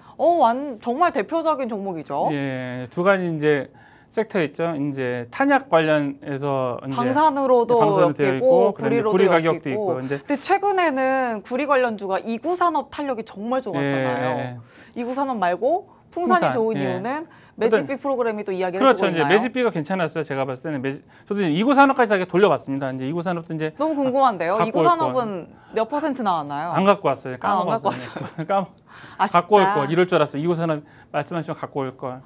Speaker 1: 정말 대표적인 종목이죠.
Speaker 3: 예, 두 가지 이제 섹터 있죠. 이제 탄약 관련해서 이제
Speaker 1: 방산으로도
Speaker 3: 되어 있고,
Speaker 1: 구리로도
Speaker 3: 구리 가격도
Speaker 1: 있고.
Speaker 3: 근데
Speaker 1: 최근에는 구리 관련주가 이구산업 탄력이 정말 좋았잖아요. 이구산업 말고 풍산이 좋은 이유는 매집비 프로그램이 또 이야기를 해주고 있나요?
Speaker 3: 이제 매집비가 괜찮았어요. 제가 봤을 때는 저도 이구산업까지 다 돌려봤습니다. 이제 이구산업도 이제
Speaker 1: 너무 궁금한데요. 이구산업은 몇 % 나왔나요?
Speaker 3: 안 갖고 왔어요. 까먹었어요.
Speaker 1: 안 갖고 왔어요.
Speaker 3: 갖고 올 걸. 이럴 줄 알았어요. 이구산업 말씀하시면 갖고 올 걸.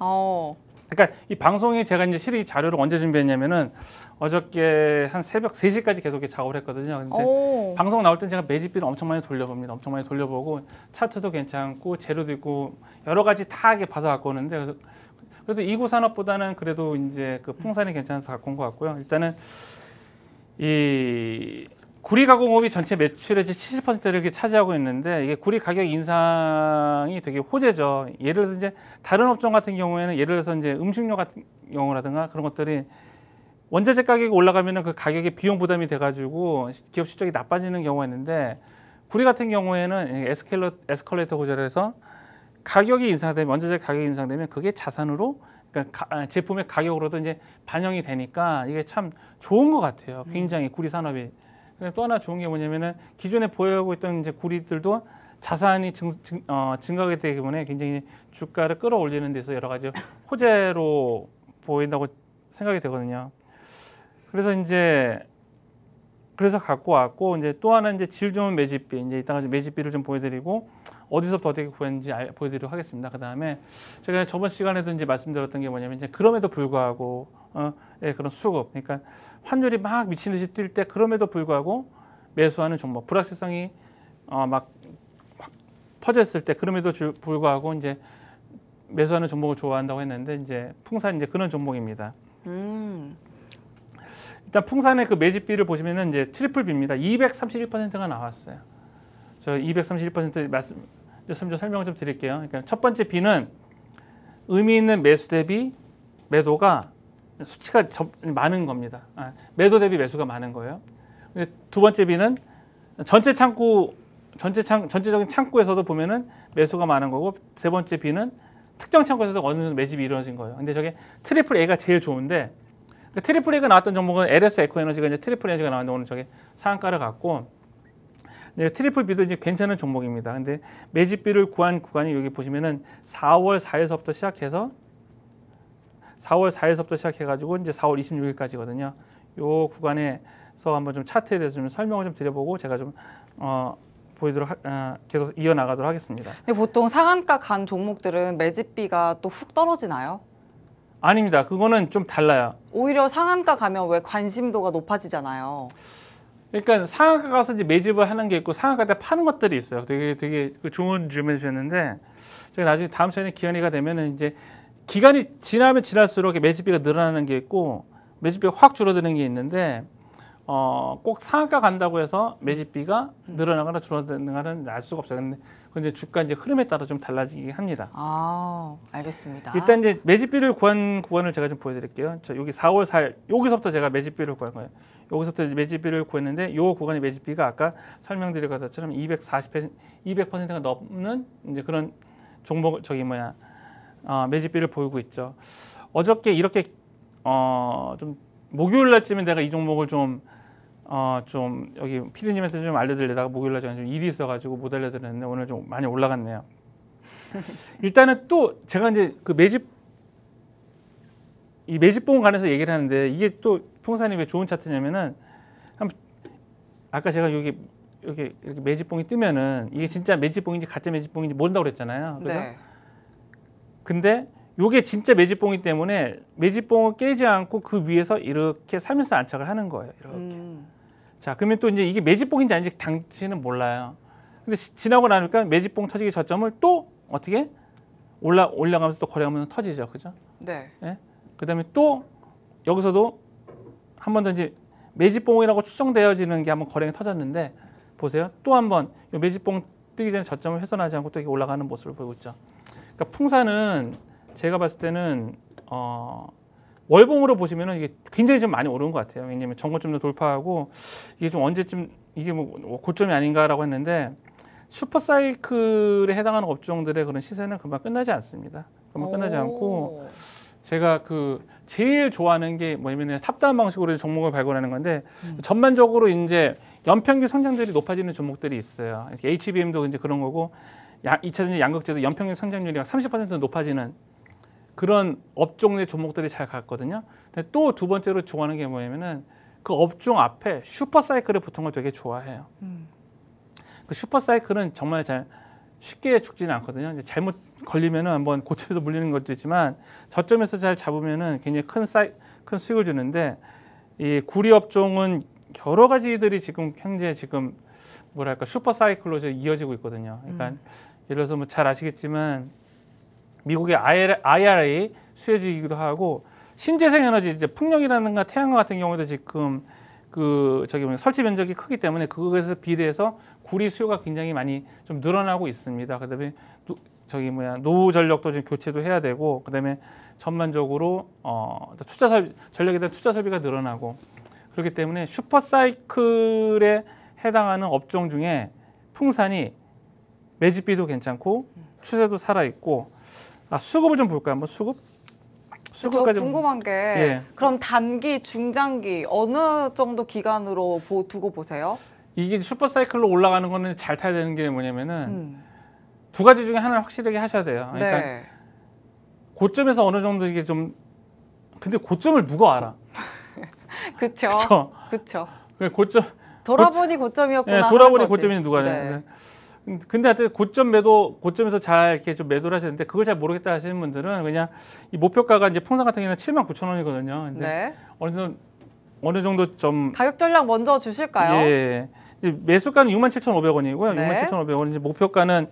Speaker 3: 그러니까 이 방송이 제가 이제 실이 자료를 언제 준비했냐면은 어저께 한 새벽 3시까지 계속 작업을 했거든요. 근데 방송 나올 때 제가 매집비를 엄청 많이 돌려봅니다. 엄청 많이 돌려보고 차트도 괜찮고 재료도 있고 여러 가지 다 봐서 갖고 오는데 그래도 이구산업보다는 그래도 이제 그 풍산이 괜찮아서 갖고 온 것 같고요. 일단은 이 구리 가공업이 전체 매출의 70%를 이렇게 차지하고 있는데 이게 구리 가격 인상이 되게 호재죠. 예를 들어서 이제 다른 업종 같은 경우에는 예를 들어서 이제 음식료 같은 경우라든가 그런 것들이 원자재 가격이 올라가면은 그 가격에 비용 부담이 돼가지고 기업 실적이 나빠지는 경우가 있는데 구리 같은 경우에는 에스컬레이터 구조를 해서 가격이 인상되면 원자재 가격이 인상되면 그게 자산으로 그러니까 제품의 가격으로도 이제 반영이 되니까 이게 참 좋은 것 같아요. 굉장히 구리 산업이. 또 하나 좋은 게 뭐냐면은 기존에 보유하고 있던 이제 구리들도 자산이 증가하게 되기 때문에 굉장히 주가를 끌어올리는 데서 여러 가지 호재로 보인다고 생각이 되거든요. 그래서 갖고 왔고 이제 또 하나 이제 질 좋은 매집비 이제 이따가 매집비를 좀 보여드리고 어디서부터 어떻게 구했는지 보여드리도록 하겠습니다. 그 다음에 제가 저번 시간에도 이제 말씀드렸던 게 뭐냐면 이제 그럼에도 불구하고 그런 수급 그러니까 환율이 막 미친 듯이 뛸 때 그럼에도 불구하고 매수하는 종목 불확실성이 막 퍼졌을 때 그럼에도 불구하고 이제 매수하는 종목을 좋아한다고 했는데 이제 풍산 이제 그런 종목입니다. 일단 풍산의 그 매집비를 보시면은 이제 트리플 B입니다. 231%가 나왔어요. 저 231% 좀 설명을 좀 드릴게요. 그러니까 첫 번째 B는 의미 있는 매수 대비 매도가 수치가 많은 겁니다. 매도 대비 매수가 많은 거예요. 두 번째 B는 전체적인 창구에서도 보면은 매수가 많은 거고 세 번째 B는 특정 창구에서도 어느 정도 매집이 이루어진 거예요. 근데 저게 트리플 A가 제일 좋은데 트리플 A가 나왔던 종목은 LS 에코에너지가 이제 트리플 에너지가 나왔는데 오늘 저게 상한가를 갖고 트리플 B도 이제 괜찮은 종목입니다. 근데 매집비를 구한 구간이 여기 보시면은 4월 4일서부터 시작해가지고 이제 4월 26일까지거든요. 요 구간에서 한번 좀 차트에 대해서 좀 설명을 좀 드려보고 제가 좀 계속 이어나가도록 하겠습니다.
Speaker 1: 근데 보통 상한가 간 종목들은 매집비가 또 훅 떨어지나요?
Speaker 3: 아닙니다. 그거는 좀 달라요.
Speaker 1: 오히려 상한가 가면 왜 관심도가 높아지잖아요.
Speaker 3: 그러니까 상한가 가서 이제 매집을 하는 게 있고 상한가 때 파는 것들이 있어요. 되게 좋은 질문을 주셨는데 제가 나중에 다음 시간에 기한이가 되면은 이제 기간이 지나면 지날수록 매집비가 늘어나는 게 있고 매집비가 확 줄어드는 게 있는데 꼭 상한가 간다고 해서 매집비가 늘어나거나 줄어드는가는 알 수가 없어요. 근데 주가 이제 흐름에 따라 좀 달라지긴 합니다.
Speaker 1: 알겠습니다.
Speaker 3: 일단 이제 매집비를 구한 구간을 제가 좀 보여드릴게요. 여기 4월 4일 여기서부터 제가 매집비를 구한 거예요. 여기서부터 매집비를 구했는데 이 구간의 매집비가 아까 설명드린 것처럼 200%가 넘는 이제 그런 종목 매집비를 보이고 있죠. 어저께 이렇게 좀 목요일 날쯤에 내가 이 종목을 좀 여기 피디님한테 좀 알려드리다가 목요일 날 제가 좀 일이 있어가지고 못 알려드렸는데 오늘 좀 많이 올라갔네요. 일단은 또 제가 이제 그 매집봉 관해서 얘기를 하는데 이게 또 풍산이 왜 좋은 차트냐면은 아까 제가 여기 이렇게 매집봉이 뜨면은 이게 진짜 매집봉인지 가짜 매집봉인지 모른다고 그랬잖아요. 그래서 근데 요게 진짜 매집봉이기 때문에 매집봉을 깨지 않고 그 위에서 이렇게 3일선 안착을 하는 거예요. 이렇게. 자, 그러면 또 이제 이게 매집봉인지 아닌지 당신은 몰라요. 근데 지나고 나니까 매집봉 터지기 저점을 또 어떻게 올라가면서 또 거래하면 터지죠, 그죠?
Speaker 1: 네.
Speaker 3: 예? 그다음에 또 여기서도 한 번 더 이제 매집봉이라고 추정되어지는 게 한번 거래가 터졌는데 보세요. 또 한 번 매집봉 뜨기 전에 저점을 훼손하지 않고 또 이렇게 올라가는 모습을 보이고 있죠. 그러니까 풍사는 제가 봤을 때는 월봉으로 보시면은 이게 굉장히 좀 많이 오른 것 같아요. 왜냐하면 정고점도 돌파하고 이게 좀 언제쯤 이게 뭐 고점이 아닌가라고 했는데 슈퍼사이클에 해당하는 업종들의 그런 시세는 금방 끝나지 않습니다. 금방 끝나지 않고 제가 그 제일 좋아하는 게 뭐냐면 탑다운 방식으로 종목을 발굴하는 건데 전반적으로 이제 연평균 성장률이 높아지는 종목들이 있어요. HBM도 이제 그런 거고 2차전지 양극재도 연평균 성장률이 30% 높아지는 그런 업종 내 종목들이 잘 갔거든요. 근데 또 두 번째로 좋아하는 게 뭐냐면은 그 업종 앞에 슈퍼사이클을 붙은 걸 되게 좋아해요. 그 슈퍼사이클은 정말 잘 쉽게 죽지는 않거든요. 이제 잘못 걸리면은 한번 고점에서 물리는 것도 있지만 저점에서 잘 잡으면은 굉장히 큰 수익을 주는데 이 구리 업종은 여러 가지들이 지금 현재 지금 뭐랄까 슈퍼사이클로 이어지고 있거든요. 그러니까 예를 들어서 뭐 잘 아시겠지만 미국의 IRA 수혜주이기도 하고 신재생에너지 이제 풍력이라든가 태양광 같은 경우도 지금 그 설치 면적이 크기 때문에 그것에 비례해서 구리 수요가 굉장히 많이 좀 늘어나고 있습니다. 그다음에 노후 전력도 좀 교체도 해야 되고 그다음에 전반적으로 전력에 대한 투자 설비가 늘어나고 그렇기 때문에 슈퍼사이클에 해당하는 업종 중에 풍산이 매집비도 괜찮고 추세도 살아 있고 수급을 좀 볼까요? 한번 수급?
Speaker 1: 저 궁금한 게 그럼 단기, 중장기 어느 정도 기간으로 두고 보세요?
Speaker 3: 이게 슈퍼사이클로 올라가는 거는 잘 타야 되는 게 뭐냐면은 두 가지 중에 하나를 확실하게 하셔야 돼요. 그러니까
Speaker 1: 네.
Speaker 3: 고점에서 어느 정도 이게 좀 근데 고점을 누가 알아?
Speaker 1: 그렇죠. 그렇죠.
Speaker 3: 고점
Speaker 1: 돌아보니 고점이었구나.
Speaker 3: 돌아보니 고점이 누가
Speaker 1: 네.
Speaker 3: 네. 근데 하여튼 고점에서 잘 이렇게 좀 매도를 하시는데 그걸 잘 모르겠다 하시는 분들은 그냥 이 목표가가 이제 풍산 같은 경우는 79,000원이거든요. 근데
Speaker 1: 네.
Speaker 3: 어느 정도 좀
Speaker 1: 가격 전략 먼저 주실까요?
Speaker 3: 예. 매수가는 67,500원이고요.
Speaker 1: 네.
Speaker 3: 67,500원 이제 목표가는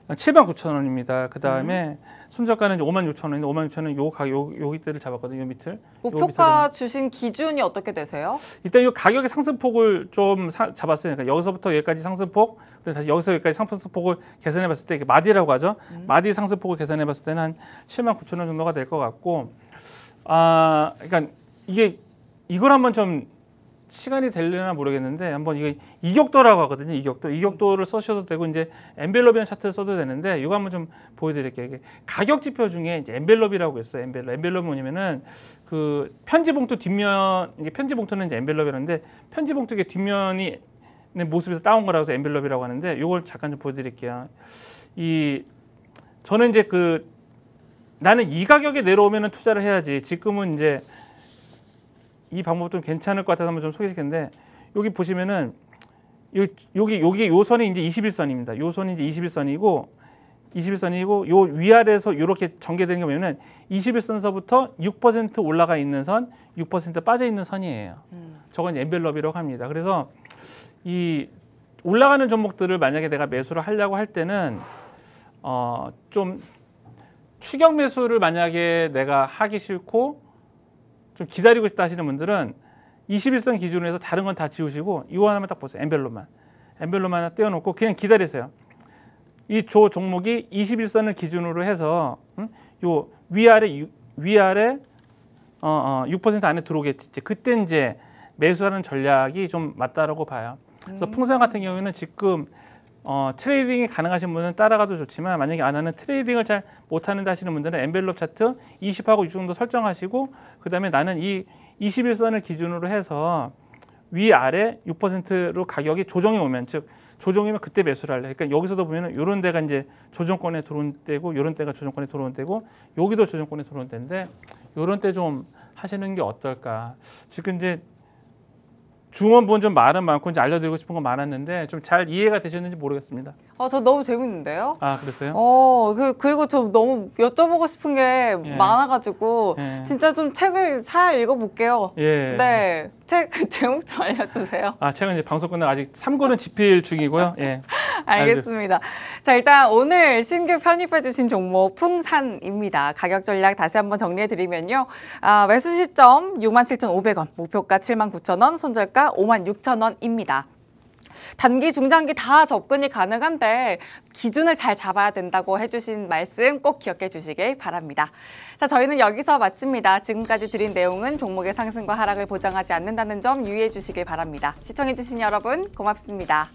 Speaker 3: 79,000원입니다. 그 다음에 손절가는 이제 56,000원인데 56,000원 요 가격 요 이때를 잡았거든요. 요 밑을.
Speaker 1: 목표가 주신 기준이 어떻게 되세요?
Speaker 3: 일단 이 가격의 상승폭을 좀 잡았어요. 그러니까 여기서부터 여기까지 상승폭, 다시 여기서 여기까지 상승폭을 계산해봤을 때 마디라고 하죠. 마디 상승폭을 계산해봤을 때는 한 79,000원 정도가 될 것 같고, 그러니까 이걸 한번 좀 시간이 되려나 모르겠는데 한번 이거 이격도라고 하거든요. 이격도를 써셔도 되고 이제 엔벨롭이라는 차트를 써도 되는데 이거 한번 좀 보여드릴게요. 이게 가격 지표 중에 이제 엔벨롭이라고 있어요. 엔벨롭 뭐냐면은 그 편지 봉투 뒷면 이게 편지 봉투는 이제 엔벨롭이라는데 편지 봉투 뒷면이 모습에서 따온 거라고 해서 엔벨롭이라고 하는데 이걸 잠깐 좀 보여드릴게요. 저는 이제 나는 이 가격에 내려오면은 투자를 해야지. 지금은 이제 이 방법도 괜찮을 것 같아서 한번 좀 소개시켰는데 여기 보시면은 여기 요 선이 이제 21선입니다. 요 선이 이제 21선이고 요 위아래에서 이렇게 전개되는 게 뭐냐면 21선서부터 6% 올라가 있는 선, 6% 빠져 있는 선이에요. 저건 엔벨롭이라고 합니다. 그래서 이 올라가는 종목들을 만약에 내가 매수를 하려고 할 때는 좀 추격 매수를 만약에 내가 하기 싫고 좀 기다리고 싶다 하시는 분들은 21선 기준으로 해서 다른 건 다 지우시고 이거 하나만 딱 보세요. 엔벨롭만 하나 떼어놓고 그냥 기다리세요. 이 종목이 21선을 기준으로 해서 요 위아래 6% 안에 들어오겠지. 그때 이제 매수하는 전략이 좀 맞다라고 봐요. 그래서 풍산 같은 경우에는 지금 트레이딩이 가능하신 분은 따라가도 좋지만 만약에 안 하는 트레이딩을 잘 못하는 하시는 분들은 엔벨롭 차트 20하고 이 정도 설정하시고 그 다음에 나는 이 21선을 기준으로 해서 위아래 6%로 가격이 조정이 오면 즉 조정이면 그때 매수를 할래. 그러니까 여기서도 보면은 이런 데가 이제 조정권에 들어온 때고 이런 때가 조정권에 들어온 때고 여기도 조정권에 들어온 때인데 이런 때 좀 하시는 게 어떨까. 지금 이제 중원부분 좀 말은 많고 이제 알려드리고 싶은 건 많았는데 좀 잘 이해가 되셨는지 모르겠습니다.
Speaker 1: 저 너무 재밌는데요?
Speaker 3: 아, 그랬어요?
Speaker 1: 그리고 저 너무 여쭤보고 싶은 게
Speaker 3: 예.
Speaker 1: 많아가지고
Speaker 3: 예.
Speaker 1: 진짜 좀 책을 사야 읽어볼게요.
Speaker 3: 예.
Speaker 1: 네, 책 제목 좀 알려주세요.
Speaker 3: 책은 이제 방송 끝나고 아직 3권은 집필 중이고요. 예.
Speaker 1: 알겠습니다. 자, 일단 오늘 신규 편입해주신 종목 풍산입니다. 가격 전략 다시 한번 정리해드리면요. 매수 시점 67,500원, 목표가 79,000원, 손절가 56,000원입니다. 단기, 중장기 다 접근이 가능한데 기준을 잘 잡아야 된다고 해주신 말씀 꼭 기억해 주시길 바랍니다. 자, 저희는 여기서 마칩니다. 지금까지 드린 내용은 종목의 상승과 하락을 보장하지 않는다는 점 유의해 주시길 바랍니다. 시청해 주신 여러분 고맙습니다.